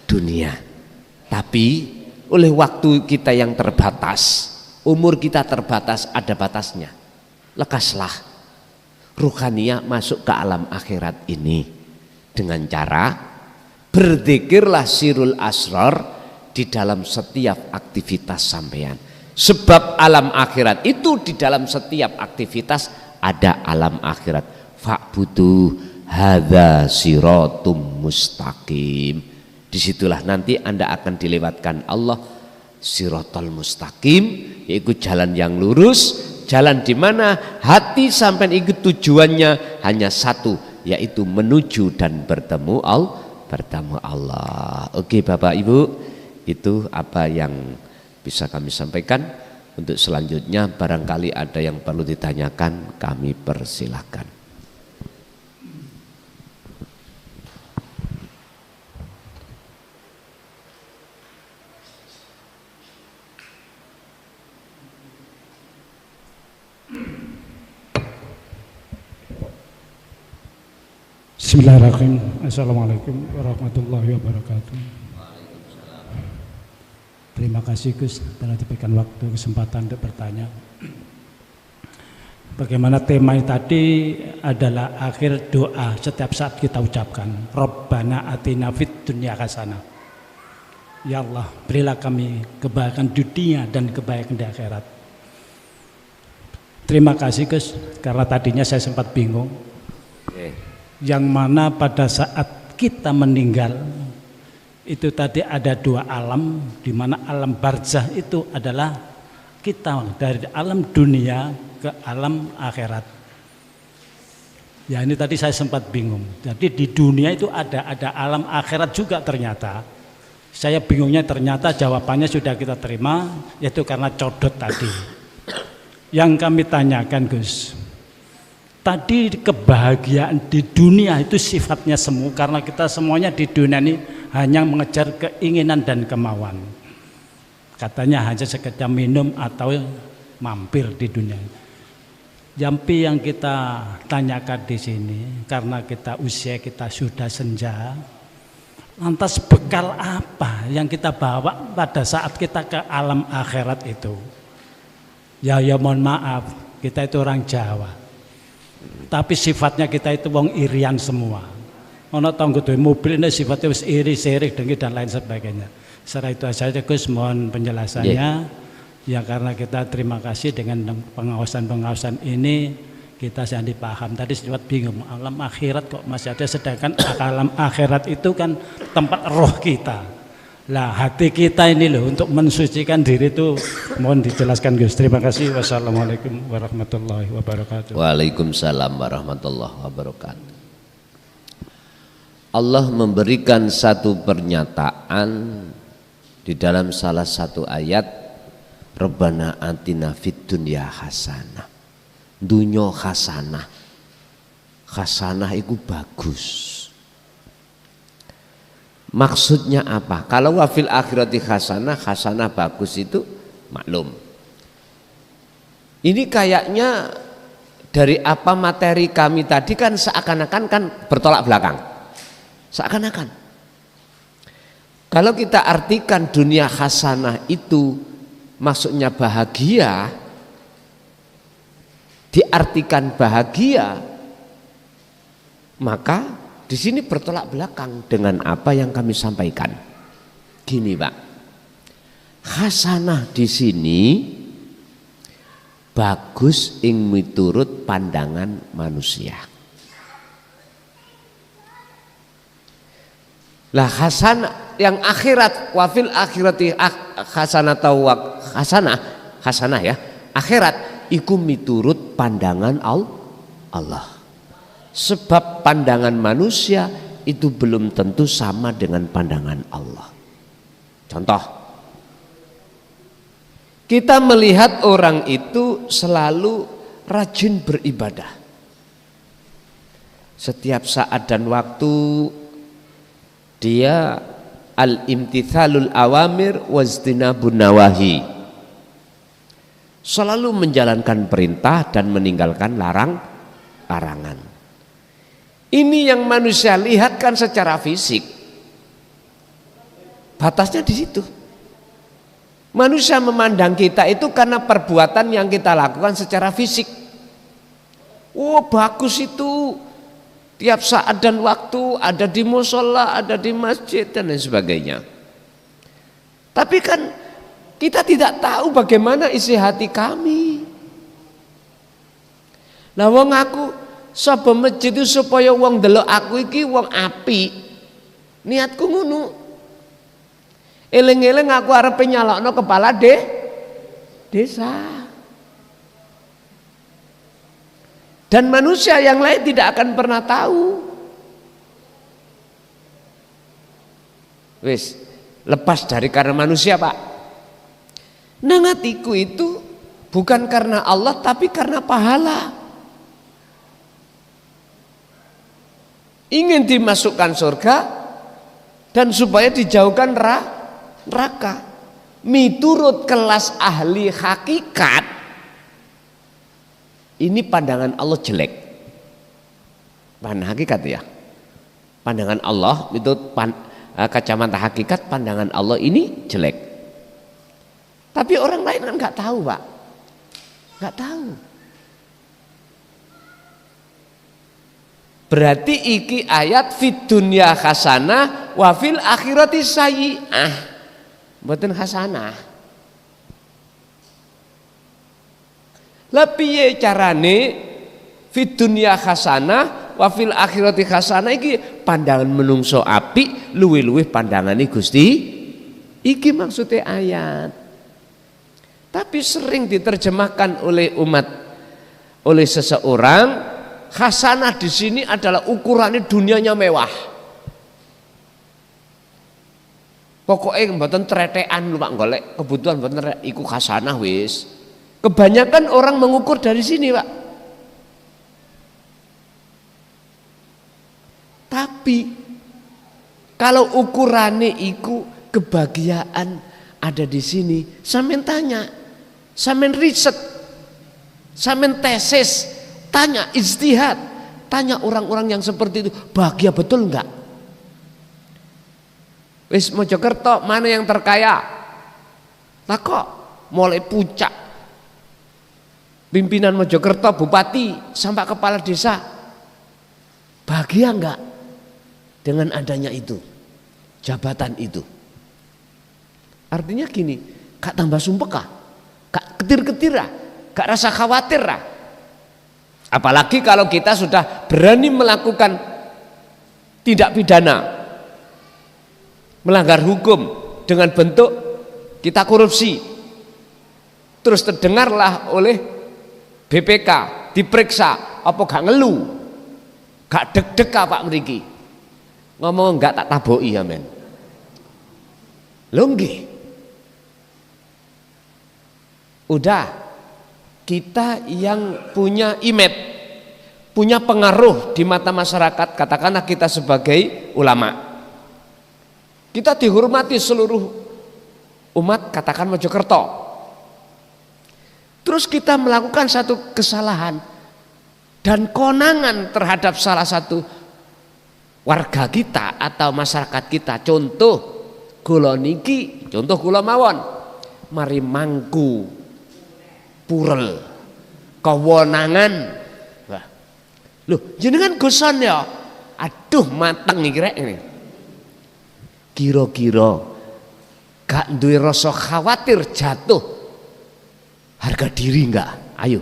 dunia tapi oleh waktu kita yang terbatas umur kita terbatas ada batasnya lekaslah ruhaniyah masuk ke alam akhirat ini dengan cara berzikirlah sirul asrar di dalam setiap aktivitas sampean sebab alam akhirat itu di dalam setiap aktivitas ada alam akhirat fa'budu hadza siratum mustaqim disitulah nanti Anda akan dilewatkan Allah siratal mustaqim yaitu jalan yang lurus jalan di mana hati sampai ikut tujuannya hanya satu yaitu menuju dan bertemu Allah. Oke Bapak Ibu, itu apa yang bisa kami sampaikan. Untuk selanjutnya barangkali ada yang perlu ditanyakan, kami persilahkan. Bismillahirrahmanirrahim. Assalamualaikum warahmatullahi wabarakatuh. Terima kasih Gus telah diberikan waktu kesempatan untuk bertanya. Bagaimana tema tadi adalah akhir doa setiap saat kita ucapkan Rabbana atina fid dunya hasanah. Ya Allah, berilah kami kebaikan dunia dan kebaikan di akhirat. Terima kasih Gus, karena tadinya saya sempat bingung. Yang mana pada saat kita meninggal itu tadi ada dua alam, di mana alam barzah itu adalah kita dari alam dunia ke alam akhirat. Ya ini tadi saya sempat bingung. Jadi di dunia itu ada alam akhirat juga ternyata. Saya bingungnya ternyata jawabannya sudah kita terima, yaitu karena codot tadi. Yang kami tanyakan Gus, tadi kebahagiaan di dunia itu sifatnya semu, karena kita semuanya di dunia ini hanya mengejar keinginan dan kemauan. Katanya hanya sekedar minum atau mampir di dunia. Jampi yang kita tanyakan di sini, karena kita usia kita sudah senja, lantas bekal apa yang kita bawa pada saat kita ke alam akhirat itu? Ya mohon maaf, kita itu orang Jawa. Tapi sifatnya kita itu wong irian semua. Ono tanggo duwe mobil ini sifatnya wis iri, sirik, dengki dan lain sebagainya. Setelah itu saja Gus mohon penjelasannya. Ya karena kita terima kasih dengan pengawasan-pengawasan ini kita jadi paham. Tadi sempat bingung, alam akhirat kok masih ada, sedangkan alam akhirat itu kan tempat roh kita. Lah hati kita ini loh untuk mensucikan diri itu mohon dijelaskan Gus. Terima kasih. Wassalamualaikum warahmatullahi wabarakatuh. Waalaikumsalam warahmatullahi wabarakatuh. Allah memberikan satu pernyataan di dalam salah satu ayat, Rabbana atina fid dunya hasanah. Dunya hasanah. Hasanah itu bagus. Maksudnya apa? Kalau wafil akhirati hasanah, hasanah bagus itu maklum. Ini kayaknya dari apa materi kami tadi kan seakan-akan kan bertolak belakang. Seakan-akan. Kalau kita artikan dunia hasanah itu maksudnya bahagia, diartikan bahagia, maka di sini bertolak belakang dengan apa yang kami sampaikan. Gini Pak, hasanah di sini bagus ing miturut pandangan manusia. Lah hasanah yang akhirat, wafil akhirati hasanah atau hasanah ya, akhirat iku miturut pandangan Allah. Sebab pandangan manusia itu belum tentu sama dengan pandangan Allah. Contoh, kita melihat orang itu selalu rajin beribadah. Setiap saat dan waktu dia al-imtithalul awamir wajtinabun nawahi, selalu menjalankan perintah dan meninggalkan larangan. Ini yang manusia lihat kan secara fisik, batasnya di situ. Manusia memandang kita itu karena perbuatan yang kita lakukan secara fisik. Oh bagus itu, tiap saat dan waktu ada di musola, ada di masjid dan lain sebagainya. Tapi kan kita tidak tahu bagaimana isi hati kami. Lah wong aku sapa masjid itu supaya wong delok aku iki wong apik. Niatku ngono. Eling-eling aku arep nyalokno kepala desa. Dan manusia yang lain tidak akan pernah tahu. Wis, lepas dari karena manusia Pak. Nang hatiku itu bukan karena Allah tapi karena pahala. Ingin dimasukkan surga dan supaya dijauhkan neraka. Miturut kelas ahli hakikat, ini pandangan Allah jelek. Pandangan hakikat ya. Pandangan Allah itu kacamata hakikat, pandangan Allah ini jelek. Tapi orang lain kan nggak tahu Pak, nggak tahu. Berarti iki ayat fid dunya hasanah wa fil akhirati sayyi'ah. mboten hasanah. Lah piye carane fid dunya hasanah wa fil akhirati hasanah iki pandangan menungso apik luwih-luwih pandangane Gusti. Iki maksudnya ayat. Tapi sering diterjemahkan oleh oleh seseorang, hasanah di sini adalah ukurannya dunianya mewah. Pokoknya mboten tretekan Pak golek kebutuhan mboten iku hasanah wis. Kebanyakan orang mengukur dari sini, Pak. Tapi kalau ukurannya iku kebahagiaan ada di sini, sampean tanya, sampean riset, sampean tesis, tanya ijtihad, tanya orang-orang yang seperti itu, bahagia betul enggak? Wis Mojokerto mana yang terkaya? Lah kok mulai puncak pimpinan Mojokerto, bupati sampai kepala desa, bahagia enggak dengan adanya itu, jabatan itu? Artinya gini, gak tambah sumpek kah? Gak ketir-ketir lah, gak rasa khawatir lah. Apalagi kalau kita sudah berani melakukan tindak pidana, melanggar hukum dengan bentuk kita korupsi, terus terdengarlah oleh BPK, diperiksa, apa gak ngeluh, gak deg-deg Pak mriki, ngomong gak tak taboki ya men, lho nggih. Udah, kita yang punya image, punya pengaruh di mata masyarakat, katakanlah kita sebagai ulama, kita dihormati seluruh umat, katakan Mojokerto. Terus kita melakukan satu kesalahan dan konangan terhadap salah satu warga kita atau masyarakat kita, contoh kula niki, contoh kula mawon, mari mangku purel kewenangan. Wah, loh jenengan goson ya, aduh mateng iki rek ini. Kira-kira gak duwe rasa khawatir jatuh harga diri enggak? Ayo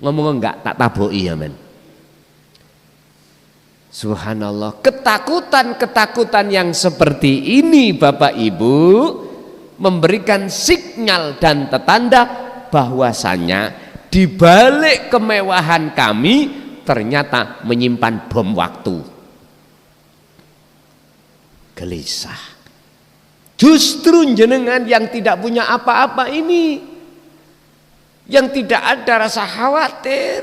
ngomong enggak, tak taboki ya men. Subhanallah, ketakutan-ketakutan yang seperti ini Bapak Ibu memberikan sinyal dan tanda bahwasanya di balik kemewahan kami ternyata menyimpan bom waktu. Gelisah. Justru jenengan yang tidak punya apa-apa ini, yang tidak ada rasa khawatir.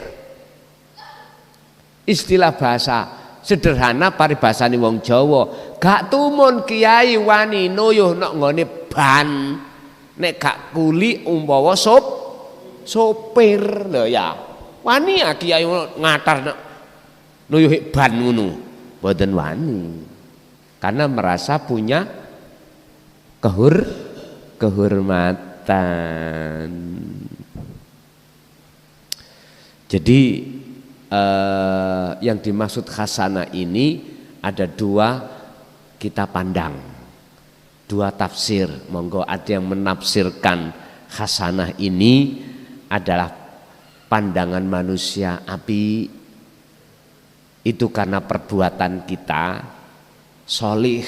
Istilah bahasa sederhana paribasane wong Jawa, gak tumun kiai wani noyuh nok nggone ban, nek gak kuli umpawa sopir lho ya. Wani ya kiai ngatar nok noyuh ban ngono, mboten wani. Karena merasa punya kehormatan. Jadi yang dimaksud hasanah ini ada dua kita pandang, dua tafsir. Monggo ada yang menafsirkan hasanah ini adalah pandangan manusia api, itu karena perbuatan kita solih.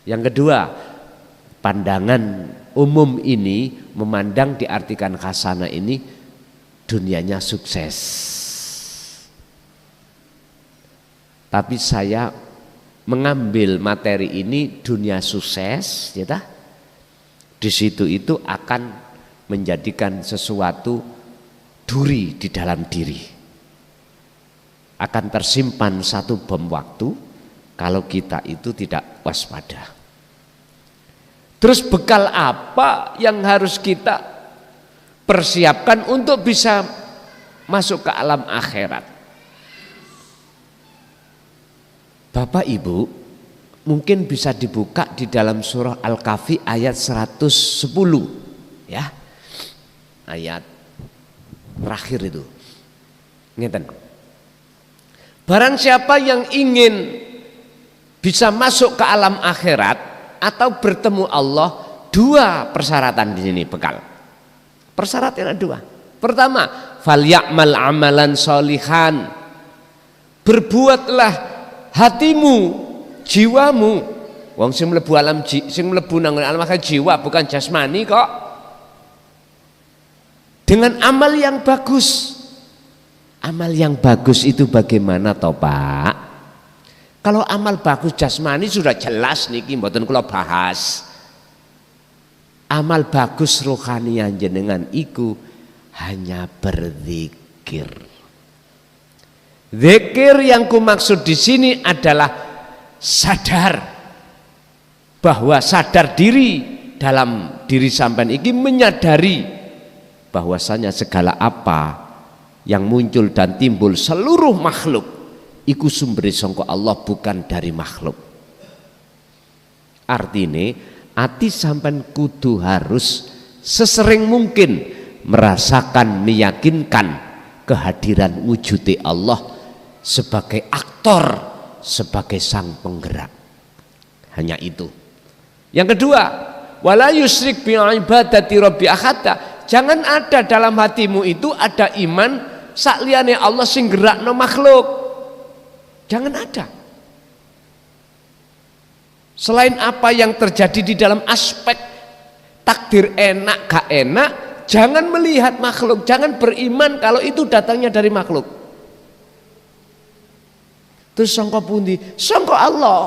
Yang kedua, pandangan umum ini memandang diartikan hasanah ini dunianya sukses. Tapi saya mengambil materi ini dunia sukses, ya tak? Di situ itu akan menjadikan sesuatu duri di dalam diri. Akan tersimpan satu bom waktu kalau kita itu tidak waspada. Terus bekal apa yang harus kita persiapkan untuk bisa masuk ke alam akhirat? Bapak Ibu mungkin bisa dibuka di dalam surah Al-Kahfi ayat 110 ya. Ayat terakhir itu. Ngeten. Barang siapa yang ingin bisa masuk ke alam akhirat atau bertemu Allah, dua persyaratan di sini bekal. Persyaratan ada dua. Pertama, falyamal amalan sholihan. Berbuatlah hatimu, jiwamu. Wong sing mlebu alam sing mlebu nang alam jiwa bukan jasmani kok. Dengan amal yang bagus. Amal yang bagus itu bagaimana toh Pak? Kalau amal bagus jasmani sudah jelas niki mboten kula bahas. Amal bagus rohani jenengan iku hanya berzikir. Zikir yang kumaksud di sini adalah sadar bahwa sadar diri dalam diri sampean iki menyadari bahwasanya segala apa yang muncul dan timbul seluruh makhluk iku sumber sangka Allah bukan dari makhluk. Artinya ati sampean kudu harus sesering mungkin merasakan meyakinkan kehadiran wujud Allah sebagai aktor, sebagai sang penggerak. Hanya itu. Yang kedua, wala yusyrik bi ibadati rabbi ahada. Jangan ada dalam hatimu itu ada iman sakliyane Allah sing gerakno makhluk. Jangan ada. Selain apa yang terjadi di dalam aspek takdir enak gak enak, jangan melihat makhluk, jangan beriman kalau itu datangnya dari makhluk. Terus sangka pundi? Sangka Allah.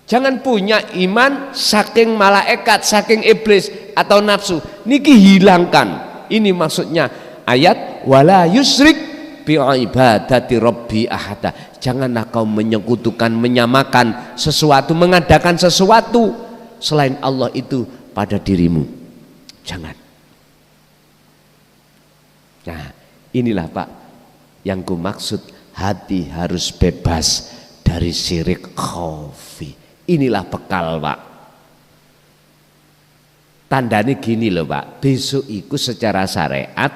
Jangan punya iman saking malaikat, saking iblis atau nafsu. Niki hilangkan. Ini maksudnya ayat wala yusrik bi ibadati rabbi ahada. Janganlah kau menyekutukan, menyamakan sesuatu, mengadakan sesuatu selain Allah itu pada dirimu. Jangan. Nah, inilah Pak yang ku maksud, hati harus bebas dari syirik khafi. Inilah bekal Pak. Tandanya gini loh Pak, besok itu secara syariat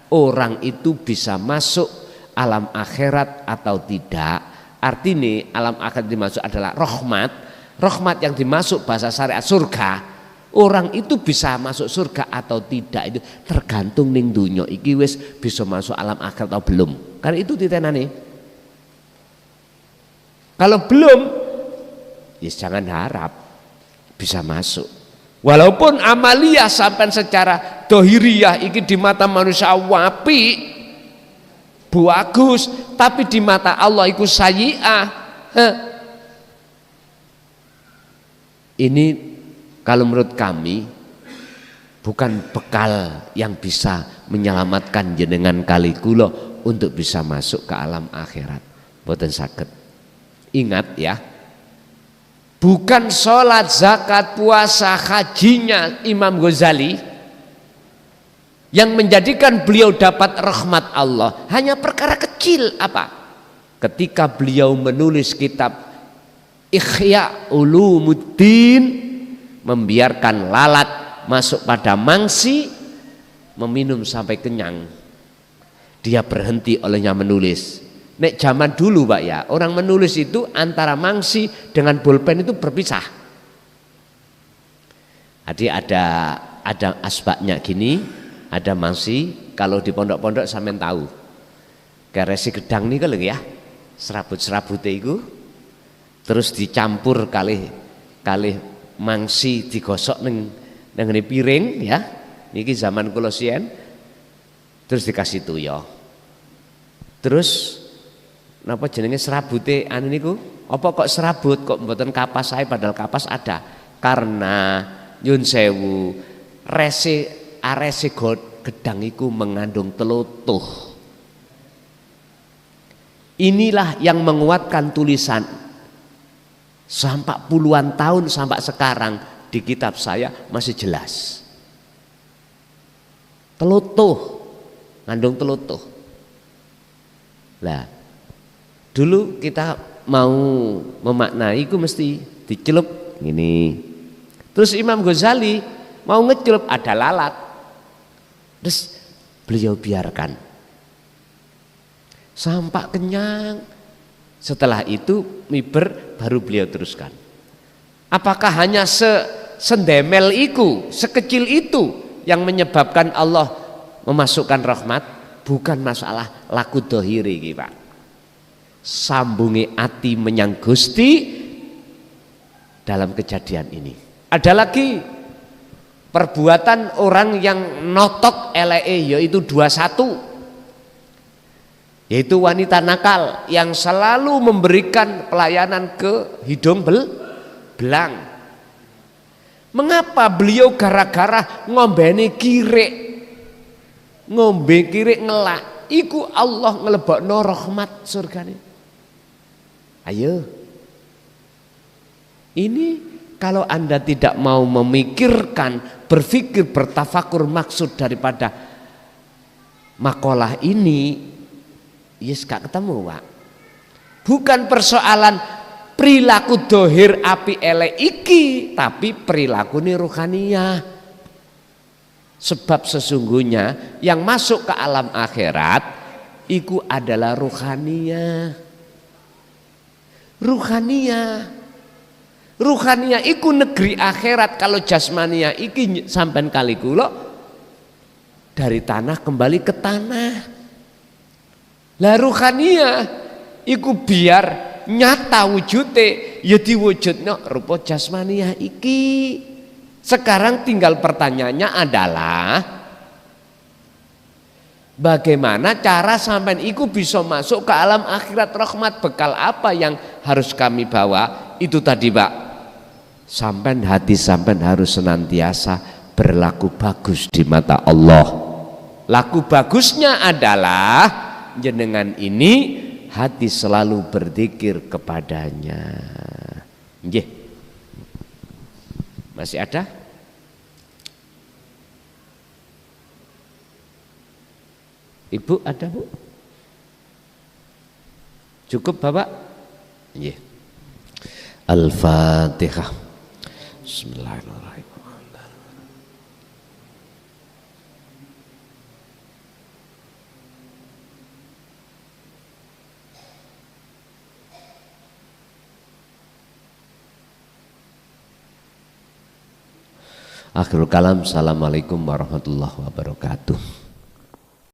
orang itu bisa masuk alam akhirat atau tidak. Artinya alam akhirat dimasuk adalah rahmat. Rahmat yang dimasuk bahasa syariat surga. Orang itu bisa masuk surga atau tidak itu tergantung ning dunya iki wis bisa masuk alam akhirat atau belum. Karena itu ditenani. Kalau belum, ya jangan harap bisa masuk. Walaupun amaliyah sampai secara dohiriyah iki di mata manusia wapi, bagus, tapi di mata Allah itu sayyi'ah. Ini kalau menurut kami bukan bekal yang bisa menyelamatkan jenengan kali kula untuk bisa masuk ke alam akhirat. Boten saged. Ingat ya, bukan sholat, zakat, puasa, hajinya Imam Ghazali yang menjadikan beliau dapat rahmat Allah. Hanya perkara kecil apa? Ketika beliau menulis kitab Ihya Ulumuddin, membiarkan lalat masuk pada mangsi, meminum sampai kenyang. Dia berhenti olehnya menulis. Nek zaman dulu Pak ya, orang menulis itu antara mangsi dengan bolpen itu berpisah. Jadi ada asbaknya gini, ada mangsi. Kalau di pondok-pondok sampean tahu. Kayak resi gedang nih kalau ya, serabut-serabutnya itu terus dicampur kali mangsi digosok neng piring ya. Niki zaman kula siyen. Terus dikasih tuyo. Terus napa jenenge serabute anu niku? Apa kok serabut kok mboten kapas ae padahal kapas ada? Karena nyun sewu arese gedang iku mengandung telutuh. Inilah yang menguatkan tulisan sampai puluhan tahun sampai sekarang di kitab saya masih jelas. Telutuh, ngandung telutuh. Lah, dulu kita mau memaknai itu mesti dicelup gini. Terus Imam Ghazali mau ngecelup ada lalat. Terus beliau biarkan sampai kenyang. Setelah itu miber baru beliau teruskan. Apakah hanya sendemel iku, sekecil itu yang menyebabkan Allah memasukkan rahmat, bukan masalah laku dohiri iki, Pak. Sambungi ati menyang Gusti dalam kejadian ini. Ada lagi perbuatan orang yang notok eleke, yaitu 21, yaitu wanita nakal yang selalu memberikan pelayanan ke hidung belang. Mengapa beliau gara-gara ngombeni kirik, ngombe kirik ngelak, iku Allah ngelebokno rahmat surgane. Ayo, ini kalau Anda tidak mau memikirkan, berpikir, bertafakur maksud daripada makalah ini, yes gak ketemu, Pak. Bukan persoalan perilaku dohir api elek iki, tapi perilaku ini ruhaniyah. Sebab sesungguhnya yang masuk ke alam akhirat itu adalah ruhaniyah. Ruhaniyah iku negeri akhirat. Kalau jasmania iki sampai kali kula dari tanah kembali ke tanah. Lah ruhaniyah iku biar nyata wujudnya ya diwujudnya rupa jasmania iki. Sekarang tinggal pertanyaannya adalah bagaimana cara sampean iku bisa masuk ke alam akhirat rahmat? Bekal apa yang harus kami bawa? Itu tadi, Pak. Sampean hati sampean harus senantiasa berlaku bagus di mata Allah. Laku bagusnya adalah jenengan ini hati selalu berzikir kepadanya. Nggih. Masih ada? Ibu ada, Bu? Cukup, Bapak? Nggih. Al-Fatihah. Bismillahirrahmanirrahim. Akhirul kalam. Assalamualaikum warahmatullahi wabarakatuh.